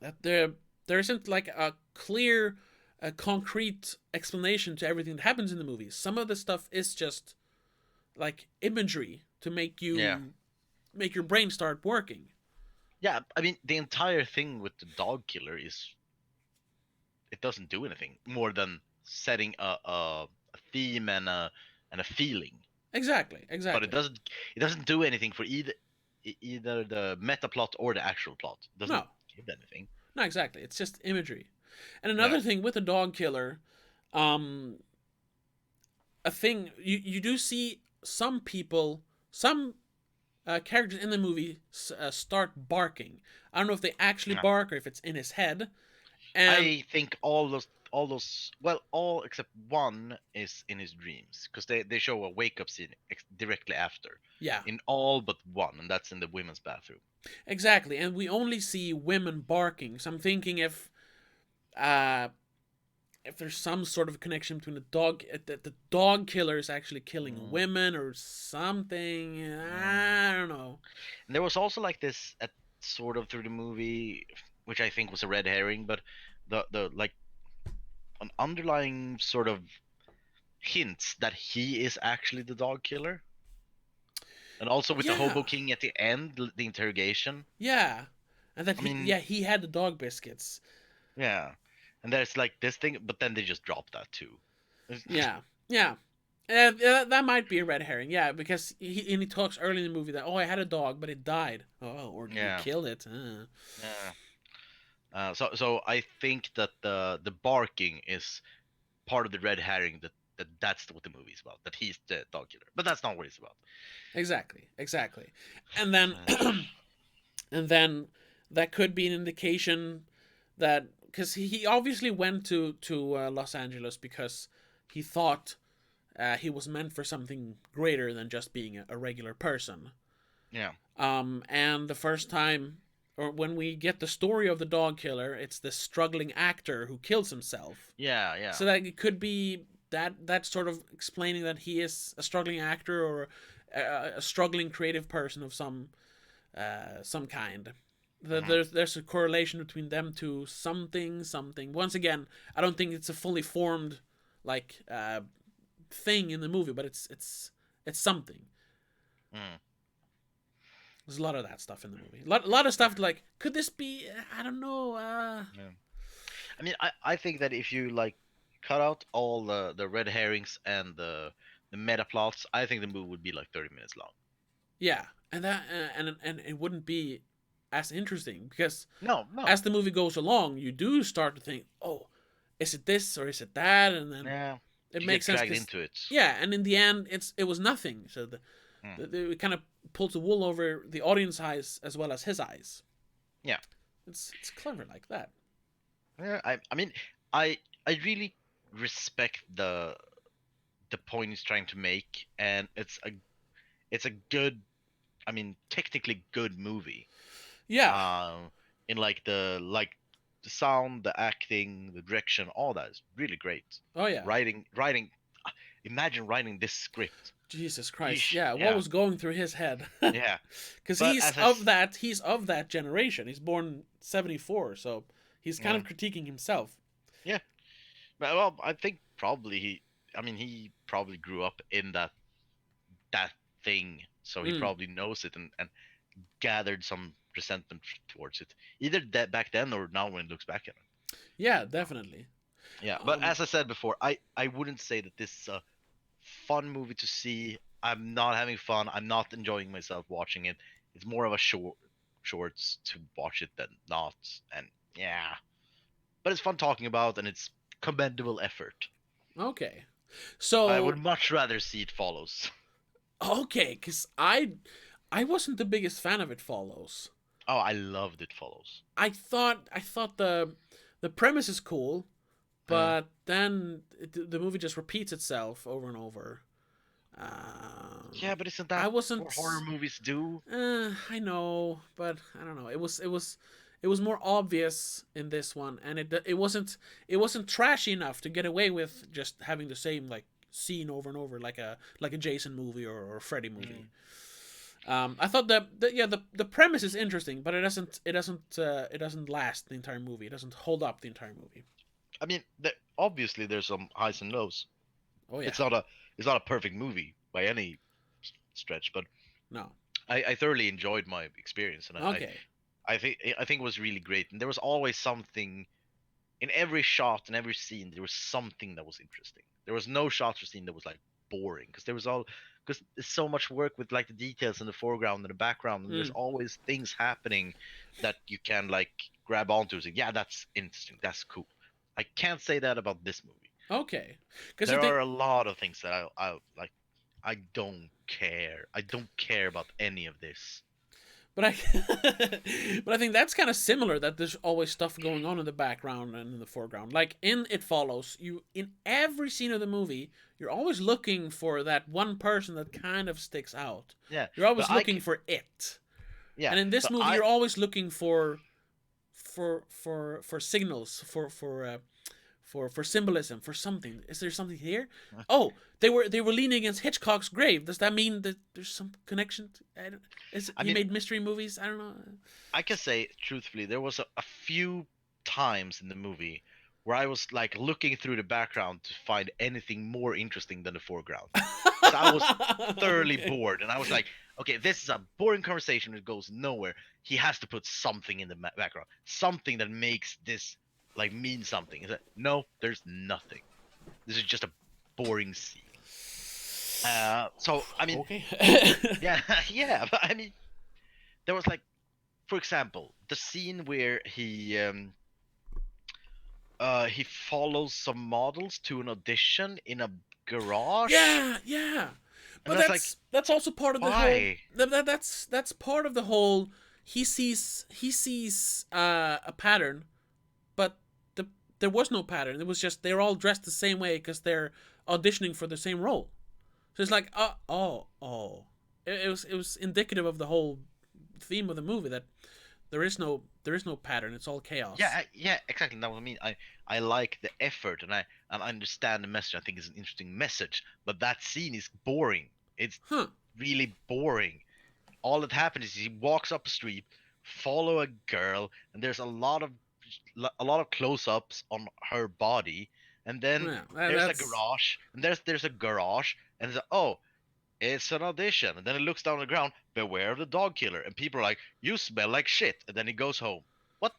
that there isn't like a clear, a concrete explanation to everything that happens in the movies. Some of the stuff is just like imagery to Yeah. make your brain start working. Yeah. I mean, the entire thing with the dog killer is it doesn't do anything more than setting a theme and a feeling, Exactly, but it exactly. doesn't do anything for either the meta plot or the actual plot. It doesn't No, give anything. no, exactly. It's just imagery. And Yeah. another thing with the dog killer, um, a thing you do see some people, some characters in the movie start barking. I don't know if they actually Yeah. bark or if it's in his head. And I think all those well all except one is in his dreams because they show a wake up scene directly after yeah, in all but one, and that's in the women's bathroom. exactly. And we only see women barking. So I'm thinking if uh, if there's some sort of connection between the dog killer is actually killing Mm, women or something. mm. I don't know. And there was also like this at sort of through the movie, which I think was a red herring, but the like an underlying sort of hints that he is actually the dog killer, and also with the Yeah, hobo king at the end, the interrogation. yeah, and that I mean, he had the dog biscuits. yeah, and there's like this thing, but then they just dropped that too. Yeah, yeah. That might be a red herring, yeah, because he talks early in the movie that, oh, I had a dog, but it died. Oh, or did you Yeah, kill it? yeah. So I think that the barking is part of the red herring that's what the movie's about. That he's the dog killer, but that's not what it's about. Exactly, exactly. And then Uh, and then that could be an indication that because he obviously went to Los Angeles because he thought he was meant for something greater than just being a regular person. yeah, And the first time, or when we get the story of the dog killer, it's this struggling actor who kills himself. yeah, yeah. So that it could be that sort of explaining that he is a struggling actor or a struggling creative person of some kind. Mhm. There's a correlation between them two. Something. Once again, I don't think it's a fully formed like thing in the movie, but it's something. Mm, There's a lot of that stuff in the movie. A lot of stuff like could this be? I don't know. yeah. I mean, I think that if you like cut out all the red herrings and the meta plots, I think the movie would be like 30 minutes long. Yeah, and that and it wouldn't be as interesting because No, no. as the movie goes along, you do start to think, oh, is it this or is it that, and then Yeah, it you makes get sense dragged because into it. yeah, and in the end, it was nothing. So Mm, it kind of pulls the wool over the audience eyes as well as his eyes. yeah, It's clever like that. yeah. I mean, I I really respect the point he's trying to make, and it's a good, I mean, technically good movie. Yeah. Um, in like the sound, the acting, the direction, all that is really great. Oh yeah. Writing. Imagine writing this script. Jesus Christ. Yeesh. Yeah. What Yeah, was going through his head? yeah. Because But as I s- he's of that generation. He's born 74, so he's kind yeah, of critiquing himself. yeah. Well, I think probably I mean, he probably grew up in that thing, so he Mm, probably knows it and gathered some resentment towards it, either that back then or now when he looks back at it. yeah, definitely. Yeah, but Um, as I said before, I wouldn't say that this is a fun movie to see. I'm not having fun. I'm not enjoying myself watching it. It's more of a shorts to watch it than not. And yeah, but it's fun talking about, and it's commendable effort. okay. I would So, much rather see it follows. okay, because I wasn't the biggest fan of It Follows. Oh, I loved it follows. I thought the premise is cool, Uh, but then the movie just repeats itself over and over. Um, yeah, but isn't I that wasn't. what horror movies do? I know, but I don't know. It was more obvious in this one, and it wasn't trashy enough to get away with just having the same like scene over and over like a Jason movie or a Freddy movie. Mm. I thought the premise is interesting, but it doesn't last the entire movie. It doesn't hold up the entire movie. I mean, obviously there's some highs and lows. Oh yeah, It's not a it's not a perfect movie by any stretch, but no, I thoroughly enjoyed my experience, and okay, I think it was really great. And there was always something in every shot and every scene. There was something that was interesting. There was no shot or scene that was like boring because there was all because there's so much work with like the details in the foreground and the background, and there's mm, always things happening that you can like grab onto. So yeah, that's interesting. That's cool. I can't say that about this movie. okay, because the There thing, are a lot of things that I like. I don't care. I don't care about any of this. but I but I think that's kind of similar. That there's always stuff going on in the background and in the foreground. Like in It Follows, you in every scene of the movie, you're always looking for that one person that kind of sticks out. Yeah, You're but always looking for it, yeah, and in this but movie, I you're always looking for signals for symbolism, for something. Is there something here? Oh, they were leaning against Hitchcock's grave. Does that mean that there's some connection? I He mean, made mystery movies? I don't know. I can say truthfully, there was a few times in the movie where I was like looking through the background to find anything more interesting than the foreground. Because I was thoroughly Okay. bored, and I was like, okay, this is a boring conversation that goes nowhere. He has to put something in the background, something that makes this like mean something. Is that no? There's nothing. This is just a boring scene. So I mean, Okay. yeah, yeah. But I mean, there was like, for example, the scene where he follows some models to an audition in a garage, Yeah, yeah. and But that's like, that's also part of the whole. why? That's part of the whole. He sees a pattern, but there was no pattern. It was just they're all dressed the same way because they're auditioning for the same role. So it's like, oh. It was indicative of the whole theme of the movie that there is no pattern. It's all chaos. Yeah, exactly. That's what I mean. I like the effort, and I understand the message. I think it's an interesting message, but that scene is boring. It's Huh? really boring. All that happens is he walks up a street, follow a girl, and there's a lot of close-ups on her body, and then Yeah, there's a that's garage, and there's a garage, and oh, it's an audition, and then it looks down on the ground, beware of the dog killer, and people are like, you smell like shit, and then he goes home. What?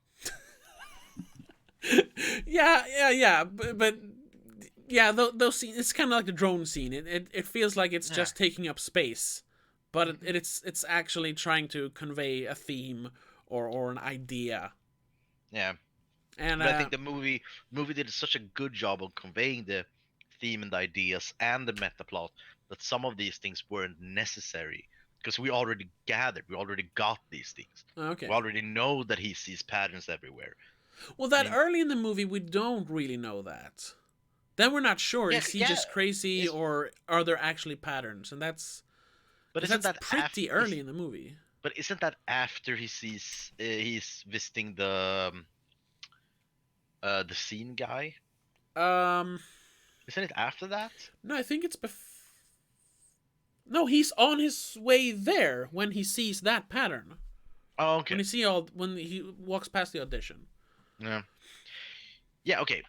yeah. But yeah, those scenes. It's kind of like the drone scene. It feels like it's Yeah. just taking up space, but Mhm. it's actually trying to convey a theme or an idea. Yeah, And but I think the movie did such a good job of conveying the theme and the ideas and the meta plot that some of these things weren't necessary because we already gathered, we already got these things. We okay. already know that he sees patterns everywhere. Well, I that mean, early in the movie, we don't really know that. Then we're not sure. yeah, Is he yeah. just crazy Is or are there actually patterns? And that's but because isn't that's that after? pretty early in the movie. But isn't that after he sees he's visiting the scene guy? Um, Isn't it after that? no, I think it's no, he's on his way there when he sees that pattern. Oh, okay. When he walks past the audition. Yeah. Yeah. Okay.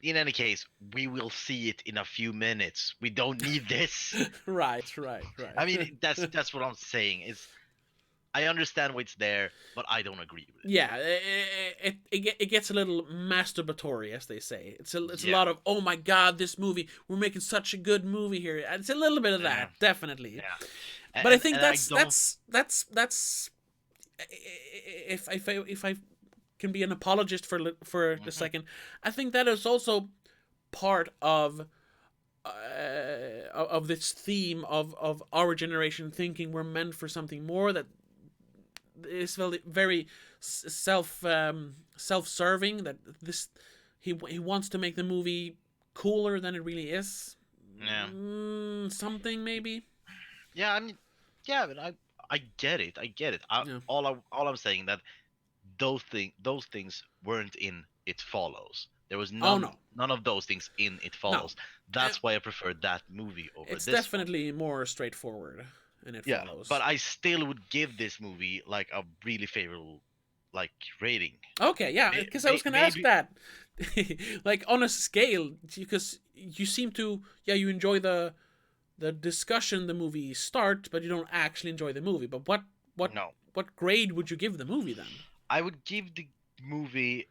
In any case, we will see it in a few minutes. We don't need this. I Right. mean, that's what I'm saying. Is I understand why it's there, but I don't agree with it. Yeah, it gets a little masturbatory, as they say. It's a Yeah. lot of, oh my god, this movie, we're making such a good movie here. It's a little bit of Yeah. that, definitely. Yeah. But I think And I don't. that's if I can be an apologist for a Mhm. second, I think that is also part of this theme of our generation thinking we're meant for something more that is very self-serving, that this he wants to make the movie cooler than it really is. Yeah. Something maybe. Yeah. I mean, yeah. But I get it. I get it. Yeah. All I'm saying that those things weren't in It Follows. There was Oh no, none of those things in It no. Follows. Uh, That's why I prefer that movie over it's this one. definitely more straightforward, and it Yeah, but follows. I still would give this movie like a really favorable like rating. Okay, yeah, because I was gonna ask Maybe that, like on a scale, because you seem to, yeah, you enjoy the discussion the movie starts, but you don't actually enjoy the movie. But what no. what grade would you give the movie then? I would give the movie.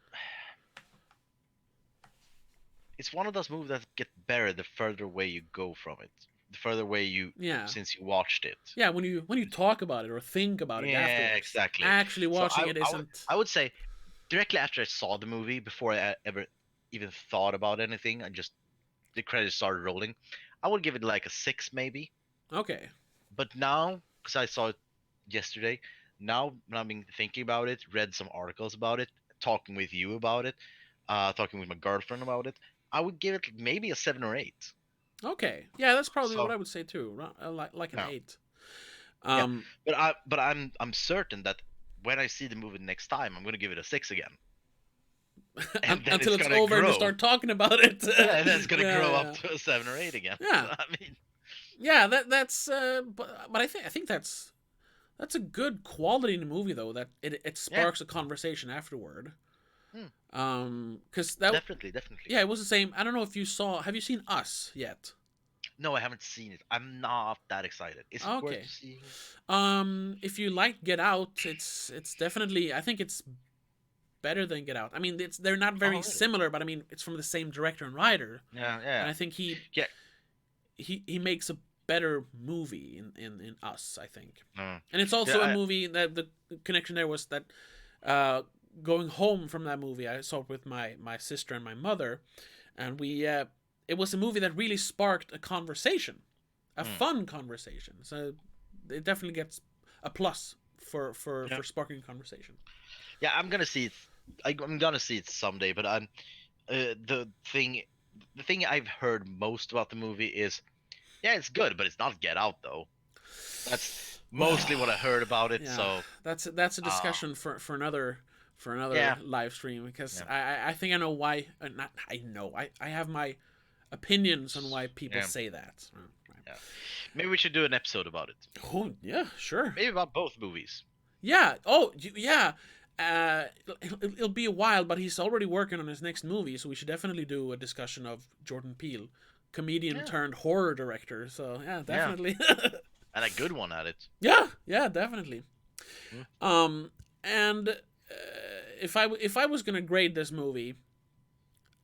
It's one of those movies that get better the further away you go from it. The further away you Yeah, since you watched it. yeah. When you talk about it or think about it Yeah, afterwards, exactly. actually So watching it isn't. I would say directly after I saw the movie, before I ever even thought about anything, I just the credits started rolling. I would give it like a 6 maybe. Okay. But now, because I saw it yesterday, now when I've been thinking about it, read some articles about it, talking with you about it, talking with my girlfriend about it, I would give it maybe a 7 or 8. Okay. Yeah, that's probably what So I would say too. Like an yeah, 8. yeah. Um. But I'm certain that when I see the movie next time, I'm gonna give it a 6 again. and then Until it's gonna over and grow. you start talking about it. Yeah, and then it's gonna Yeah, grow yeah. up to a 7 or 8 again. Yeah. I mean, Yeah, that's but I think that's a good quality in the movie though, that it yeah, sparks a conversation afterward. hmm, Cuz that definitely, definitely. yeah, it was the same. I don't know if you saw, have you seen Us yet? No, I haven't seen it. I'm not that excited. Is it worth Okay. seeing? If you like Get Out, it's definitely, I think it's better than Get Out. I mean, they're not very Oh, really? similar, but I mean, it's from the same director and writer, Yeah, and yeah, I think yeah. he makes a better movie in Us, I think. No. And it's Yeah, also a movie that the connection there was that uh, going home from that movie, I saw it with my sister and my mother, and we it was a movie that really sparked a conversation, a fun conversation. So it definitely gets a plus for sparking a conversation. yeah. I'm gonna see it. I'm gonna see it someday. But I'm the thing. The thing I've heard most about the movie is, yeah, it's good, but it's not Get Out though. That's mostly what I heard about it. Yeah, So, that's a uh, discussion for another yeah, live stream, because yeah, I think I know why. Not I know, I have my opinions on why people yeah, say that. yeah. Maybe we should do an episode about it. Oh yeah, sure. Maybe about both movies. Yeah. Oh yeah. It'll be a while, but he's already working on his next movie, so we should definitely do a discussion of Jordan Peele, comedian Yeah, turned horror director. So yeah, yeah, definitely. and a good one at it. yeah, definitely. Hmm. And if I was gonna grade this movie,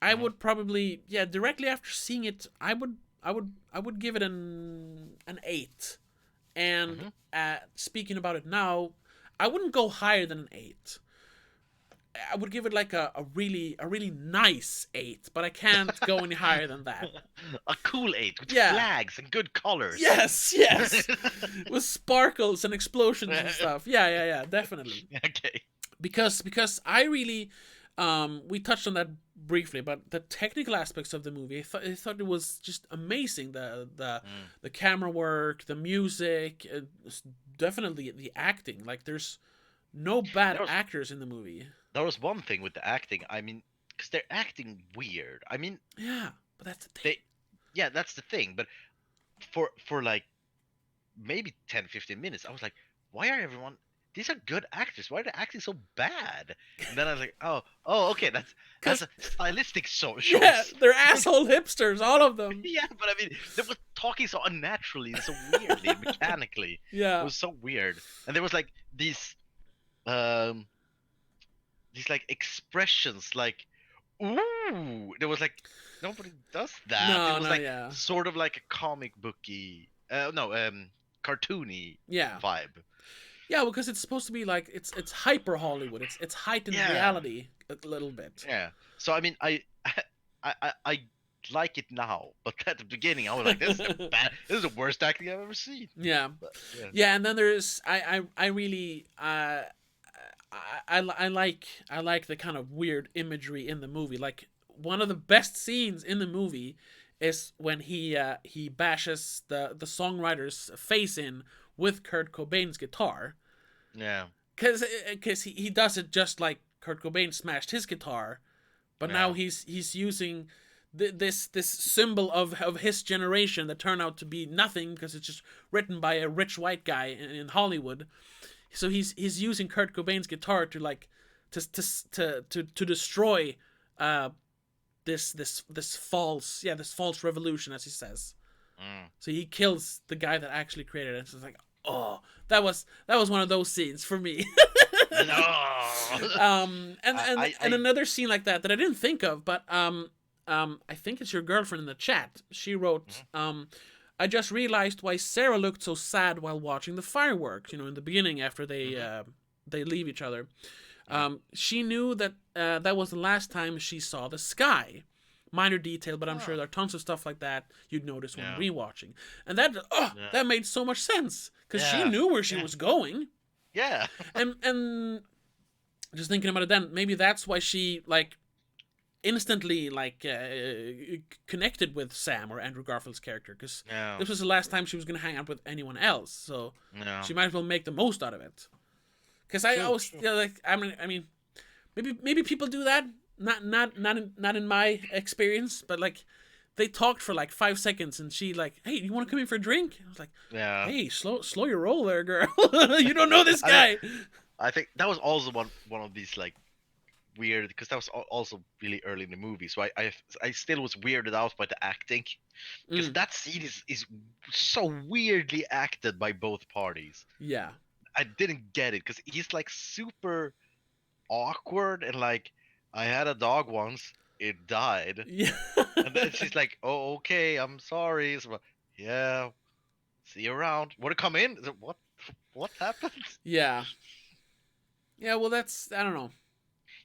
I Hmm. would probably, yeah, directly after seeing it, I would give it an 8. And Hmm. speaking about it now, I wouldn't go higher than an 8. I would give it like a really nice 8, but I can't go any higher than that. A cool 8 with Yeah. flags and good colors. Yes. With sparkles and explosions and stuff. Yeah, definitely. Okay. Because I really we touched on that briefly, but the technical aspects of the movie, I thought it was just amazing. The camera work, the music, definitely the acting. Like there's no bad There was actors in the movie. there was one thing with the acting. I mean, because they're acting weird. I mean, Yeah, but that's the thing. they, yeah, that's the thing. But for like maybe 10, 15 minutes, I was like, why are everyone? These are good actors. Why are they acting so bad? And then I was like, okay, that's Cause a stylistic choice. yeah, they're asshole hipsters, all of them. Yeah, but I mean, they were talking so unnaturally and so weirdly, and mechanically. It Yeah, was so weird, and there was like um, these like expressions, like ooh. There was like nobody does that. It no, was no, like yeah, sort of like a comic booky, no, cartoony yeah. vibe. Yeah, because it's supposed to be like it's hyper Hollywood. It's heightened Yeah, reality a little bit. yeah. So I mean, I like it now, but at the beginning, I was like, this is bad. This is the worst acting I've ever seen. Yeah, But, yeah. yeah, and then there's I really I like the kind of weird imagery in the movie. Like one of the best scenes in the movie is when he bashes the songwriter's face in with Kurt Cobain's guitar, Yeah. because he does it just like Kurt Cobain smashed his guitar, but now Yeah. he's using this symbol of his generation that turned out to be nothing because it's just written by a rich white guy in Hollywood. So he's using Kurt Cobain's guitar to like to destroy this false revolution, as he says. Mm. So he kills the guy that actually created it. So it's like, oh, that was one of those scenes for me. No. And another scene like that I didn't think of, but I think it's your girlfriend in the chat. She wrote, I just realized why Sarah looked so sad while watching the fireworks. In the beginning after they leave each other. She knew that that was the last time she saw the sky. Minor detail, but I'm sure there are tons of stuff like that you'd notice when rewatching. And that made so much sense because she knew where she was going. Yeah. And just thinking about it, then maybe that's why she like instantly like connected with Sam or Andrew Garfield's character, because this was the last time she was going to hang out with anyone else, so she might as well make the most out of it. Because I always like I mean maybe people do that. not in my experience, but like they talked for like 5 seconds, and she like, hey, you want to come in for a drink? I was like, Yeah. hey, slow your roll there, girl. You don't know this I mean, guy. I think that was also one of these like weird, because that was also really early in the movie, so I still was weirded out by the acting, because Mm, that scene is so weirdly acted by both parties. yeah. I didn't get it because he's like super awkward and like, I had a dog once, it died, Yeah. and then she's like, oh okay, I'm sorry. So, yeah, see you around. Want to come in? What happened? Yeah. Yeah, well, that's, I don't know.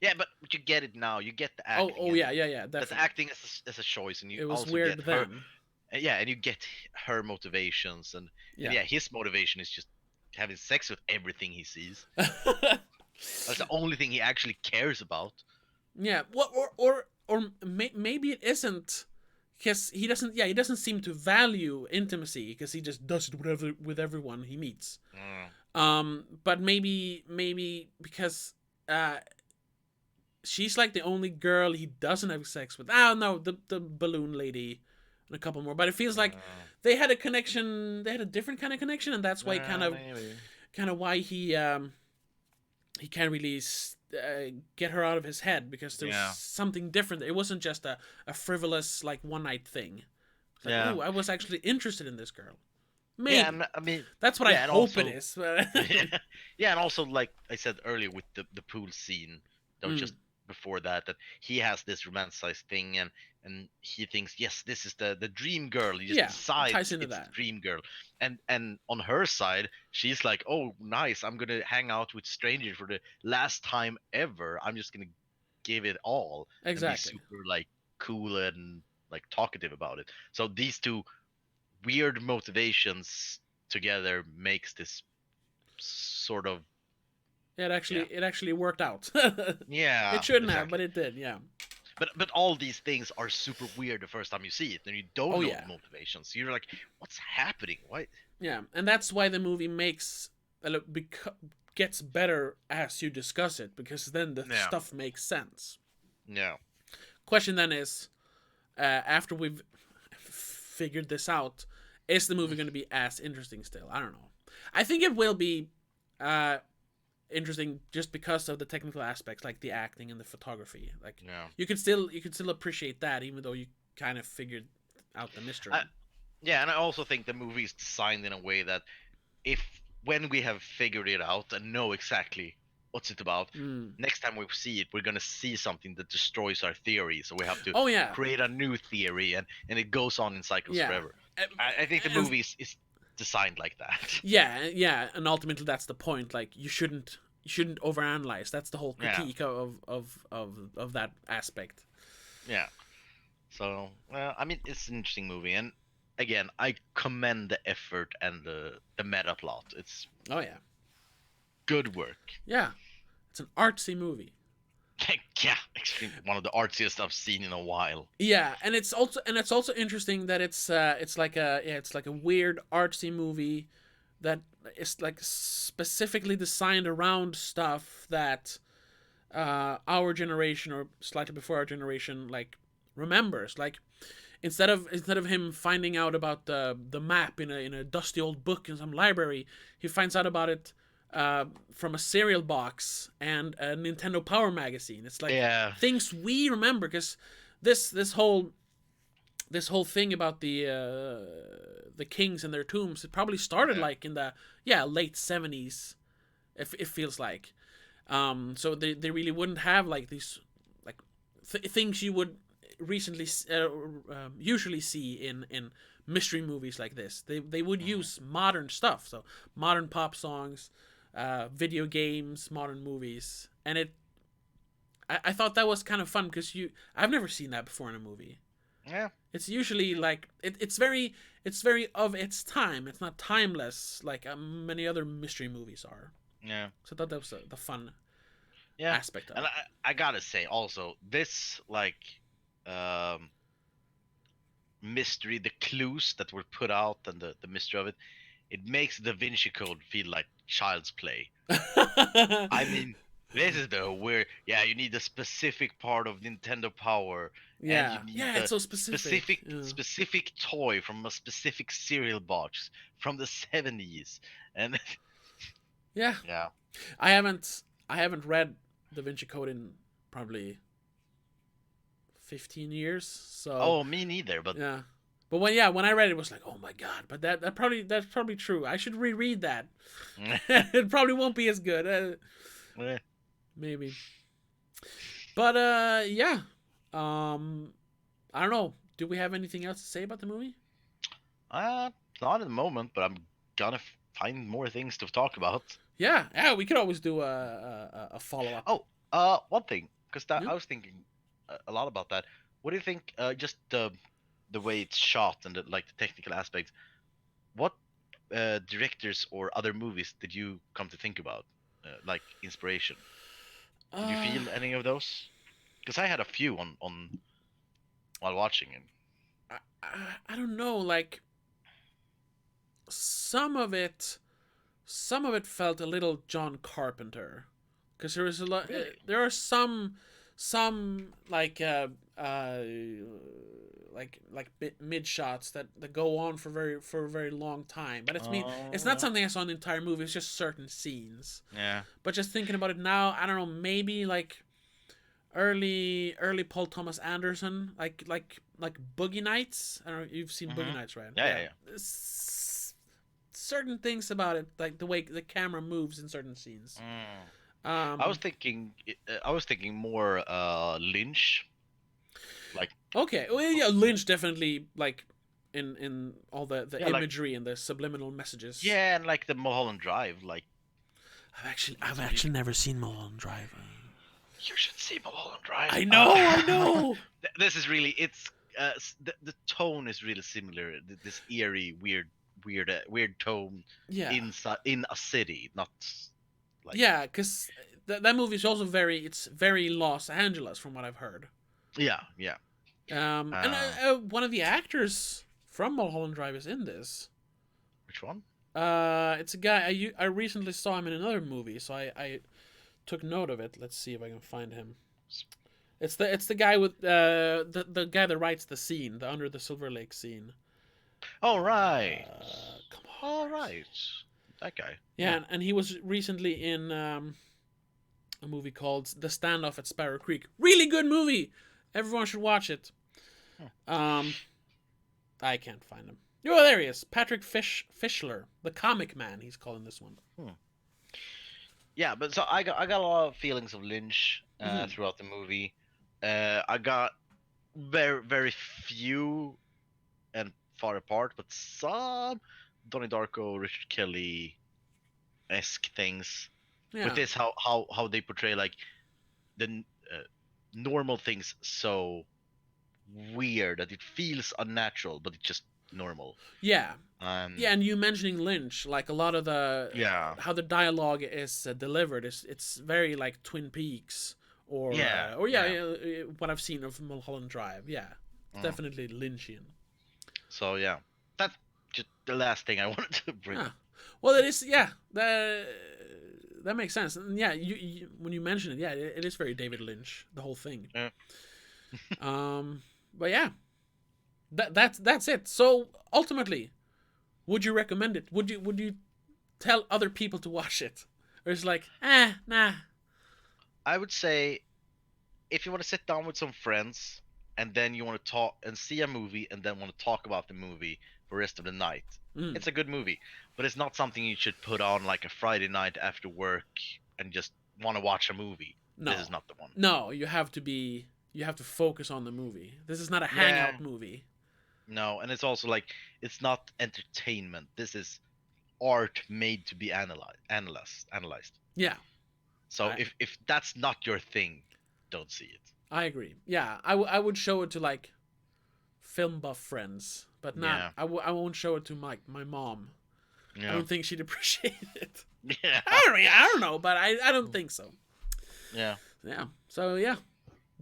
Yeah, but you get it now. You get the Oh acting, yeah, and yeah, yeah, that's definitely. acting as a choice, and you It was also weird get her. then. Yeah, and you get her motivations, and Yeah. yeah, his motivation is just having sex with everything he sees. That's the only thing he actually cares about. Yeah. Well, maybe it isn't, because he doesn't. Yeah, he doesn't seem to value intimacy because he just does it with everyone he meets. Mm, But maybe because uh she's like the only girl he doesn't have sex with. Oh no, the balloon lady and a couple more. But it feels like uh, they had a connection. They had a different kind of connection, and that's why maybe. kind of why he can't really get her out of his head, because there was Yeah, something different. It wasn't just a frivolous like one night thing. It's like, yeah, oh, I was actually interested in this girl. yeah. Maybe I mean, that's what I yeah, and hope it also, is. yeah, and also like I said earlier with the pool scene, that was Mm, just before that, that he has this romanticized thing, and he thinks, yes, this is the dream girl. He just yeah, it ties decides into it's the that. dream girl, and on her side, she's like, oh nice, I'm gonna hang out with strangers for the last time ever. I'm just gonna give it all and be Exactly. super like cool and like talkative about it. So these two weird motivations together makes this sort of, yeah, It actually worked out. It yeah, shouldn't have, but exactly. it did. Yeah. But all these things are super weird the first time you see it, and you don't Oh know the yeah. motivations. You're like, what's happening? Why? Yeah, and that's why the movie makes gets better as you discuss it, because then the Yeah, stuff makes sense. yeah, Question then is, after we've figured this out, is the movie going to be as interesting still? I don't know. I think it will be uh, interesting just because of the technical aspects, like the acting and the photography. Like yeah. you can still appreciate that, even though you kind of figured out the mystery. I, yeah, and I also think the movie is designed in a way that, if when we have figured it out and know exactly what's it about, Mm. next time we see it, we're gonna see something that destroys our theory. So we have to Oh yeah, create a new theory, and it goes on in cycles yeah. forever. I think the And movie is designed like that. yeah, yeah, and ultimately that's the point. Like you shouldn't overanalyze. That's the whole Yeah, critique of that aspect. yeah. So, well, I mean, it's an interesting movie, and again, I commend the effort and the meta plot. It's Oh yeah, good work. yeah. It's an artsy movie. Yeah, one of the artsiest I've seen in a while. Yeah, and it's also interesting that it's like a yeah, it's like a weird artsy movie that is like specifically designed around stuff that our generation, or slightly before our generation, like remembers. Like instead of him finding out about the map in a dusty old book in some library, he finds out about it from a cereal box and a Nintendo Power magazine. It's like Yeah, things we remember, because this whole thing about the kings and their tombs, it probably started yeah, like in the late 70s. It feels like so they really wouldn't have like these like things you would recently usually see in mystery movies like this. They would mhm, use modern stuff, so modern pop songs, video games, modern movies, and I thought that was kind of fun because I've never seen that before in a movie. yeah, It's usually like it's very of its time. It's not timeless like many other mystery movies are. yeah, So I thought that was the fun yeah. aspect of And it. I gotta say also, this like um mystery, the clues that were put out, and the mystery of it, it makes Da Vinci Code feel like child's play. I mean, This is the weird. Yeah, you need a specific part of Nintendo Power, and you Yeah, need yeah, it's the so specific. Yeah, specific toy from a specific cereal box from the 70s. And yeah. yeah. I haven't read Da Vinci Code in probably 15 years. So Oh, me neither. But yeah, but when I read it, it was like, oh my god. But that's probably true. I should reread that. It probably won't be as good. eh, Maybe. But yeah. Um, I don't know. Do we have anything else to say about the movie? uh, not at the moment. But I'm gonna find more things to talk about. Yeah, yeah. We could always do a follow up. Oh, one thing, because that Yeah. I was thinking a lot about that. What do you think? Just the way it's shot and like the technical aspects. What directors or other movies did you come to think about, like inspiration? Did you Uh, feel any of those? Because I had a few on while watching it. I don't know. Like some of it, some of it felt a little John Carpenter, because there was a lot. Really? There are some uh like mid shots that go on for a very long time. But it's Oh not yeah. something I saw in the entire movie. It's just certain scenes. Yeah. But just thinking about it now, I don't know. Maybe like early Paul Thomas Anderson, like Boogie Nights. I don't know. You've seen Boogie Hmm. Nights, right? Yeah, Yeah. yeah, yeah. Certain things about it, like the way the camera moves in certain scenes. Mm. Um. I was thinking more Lynch, like Okay. Well, yeah. Lynch definitely like in all the yeah, like imagery and the subliminal messages. yeah, and like the Mulholland Drive, like I've it's actually really. never seen Mulholland Drive. You should see Mulholland Drive. I know. I know. This is really it's the tone is really similar. This eerie, weird tone Yeah. inside in a city, not like Yeah. Because that movie is also it's very Los Angeles from what I've heard. yeah, yeah. And Uh, one of the actors from Mulholland Drive is in this. which one? It's a guy I recently saw him in another movie, so I took note of it. Let's see if I can find him. It's the guy with the guy that writes the scene, the Under the Silver Lake scene. All right, Come on, all where is he? right. That guy. Yeah, Yeah. and he was recently in a movie called The Standoff at Sparrow Creek. Really good movie. Everyone should watch it. Hmm. Um, I can't find him. Oh, there he is. Patrick Fischler, the comic man. He's calling this one. Hmm. Yeah, but so I got a lot of feelings of Lynch Mm-hmm. throughout the movie. I got very few and far apart, but some Donnie Darko, Richard Kelly esque things. With Yeah, this, how they portray like the normal things so weird that it feels unnatural, but it's just normal. yeah, Um, yeah. And you mentioning Lynch, like a lot of the yeah, how the dialogue is delivered is it's very like Twin Peaks yeah, or yeah, yeah. what I've seen of Mulholland Drive. Yeah, it's Mm. definitely Lynchian. So yeah, that's just the last thing I wanted to bring Huh. up. Well, it is. Yeah, that makes sense. And yeah, you when you mention it, yeah, it is very David Lynch. The whole thing. Yeah. But yeah, that's it. So ultimately, would you recommend it? Would you tell other people to watch it, or it's like, nah. I would say if you want to sit down with some friends and then you want to talk and see a movie and then want to talk about the movie for the rest of the night, Mm, it's a good movie. But it's not something you should put on like a Friday night after work and just want to watch a movie. This is no, not the one. no. You have to focus on the movie. This is not a Yeah, hangout movie. no, and it's also like it's not entertainment. This is art made to be analyzed. Yeah, So I if that's not your thing, don't see it. I agree. Yeah, I would show it to like film buff friends, but not. Yeah. I won't show it to my mom. I Yeah. don't think she'd appreciate it. Yeah. I don't know, but I don't think so. Yeah. Yeah. So yeah,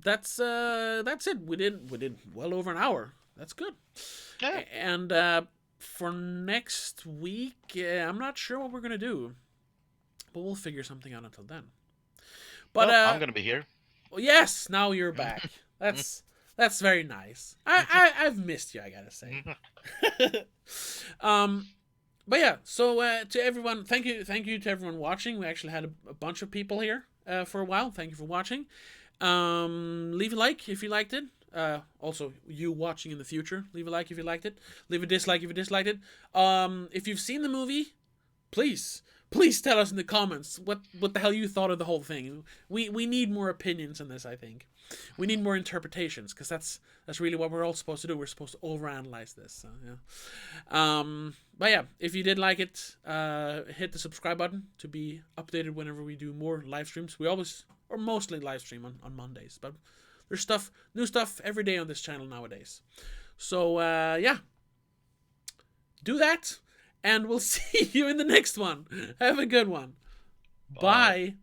that's it. We did well over an hour. That's good. Yeah. And for next week, I'm not sure what we're gonna do, but we'll figure something out until then. But well, I'm gonna be here. yes, now you're back. That's very nice. I've missed you, I gotta say. But yeah, so to everyone, thank you to everyone watching. We actually had a bunch of people here for a while. Thank you for watching. Leave a like if you liked it. Also, you watching in the future, leave a like if you liked it. Leave a dislike if you disliked it. If you've seen the movie, please tell us in the comments what the hell you thought of the whole thing. We need more opinions on this. I think we need more interpretations, because that's really what we're all supposed to do. We're supposed to overanalyze this. So, yeah. But yeah, if you did like it, hit the subscribe button to be updated whenever we do more live streams. We always, or mostly, live stream on Mondays, but there's new stuff every day on this channel nowadays. So yeah, do that, and we'll see you in the next one. Have a good one. Bye.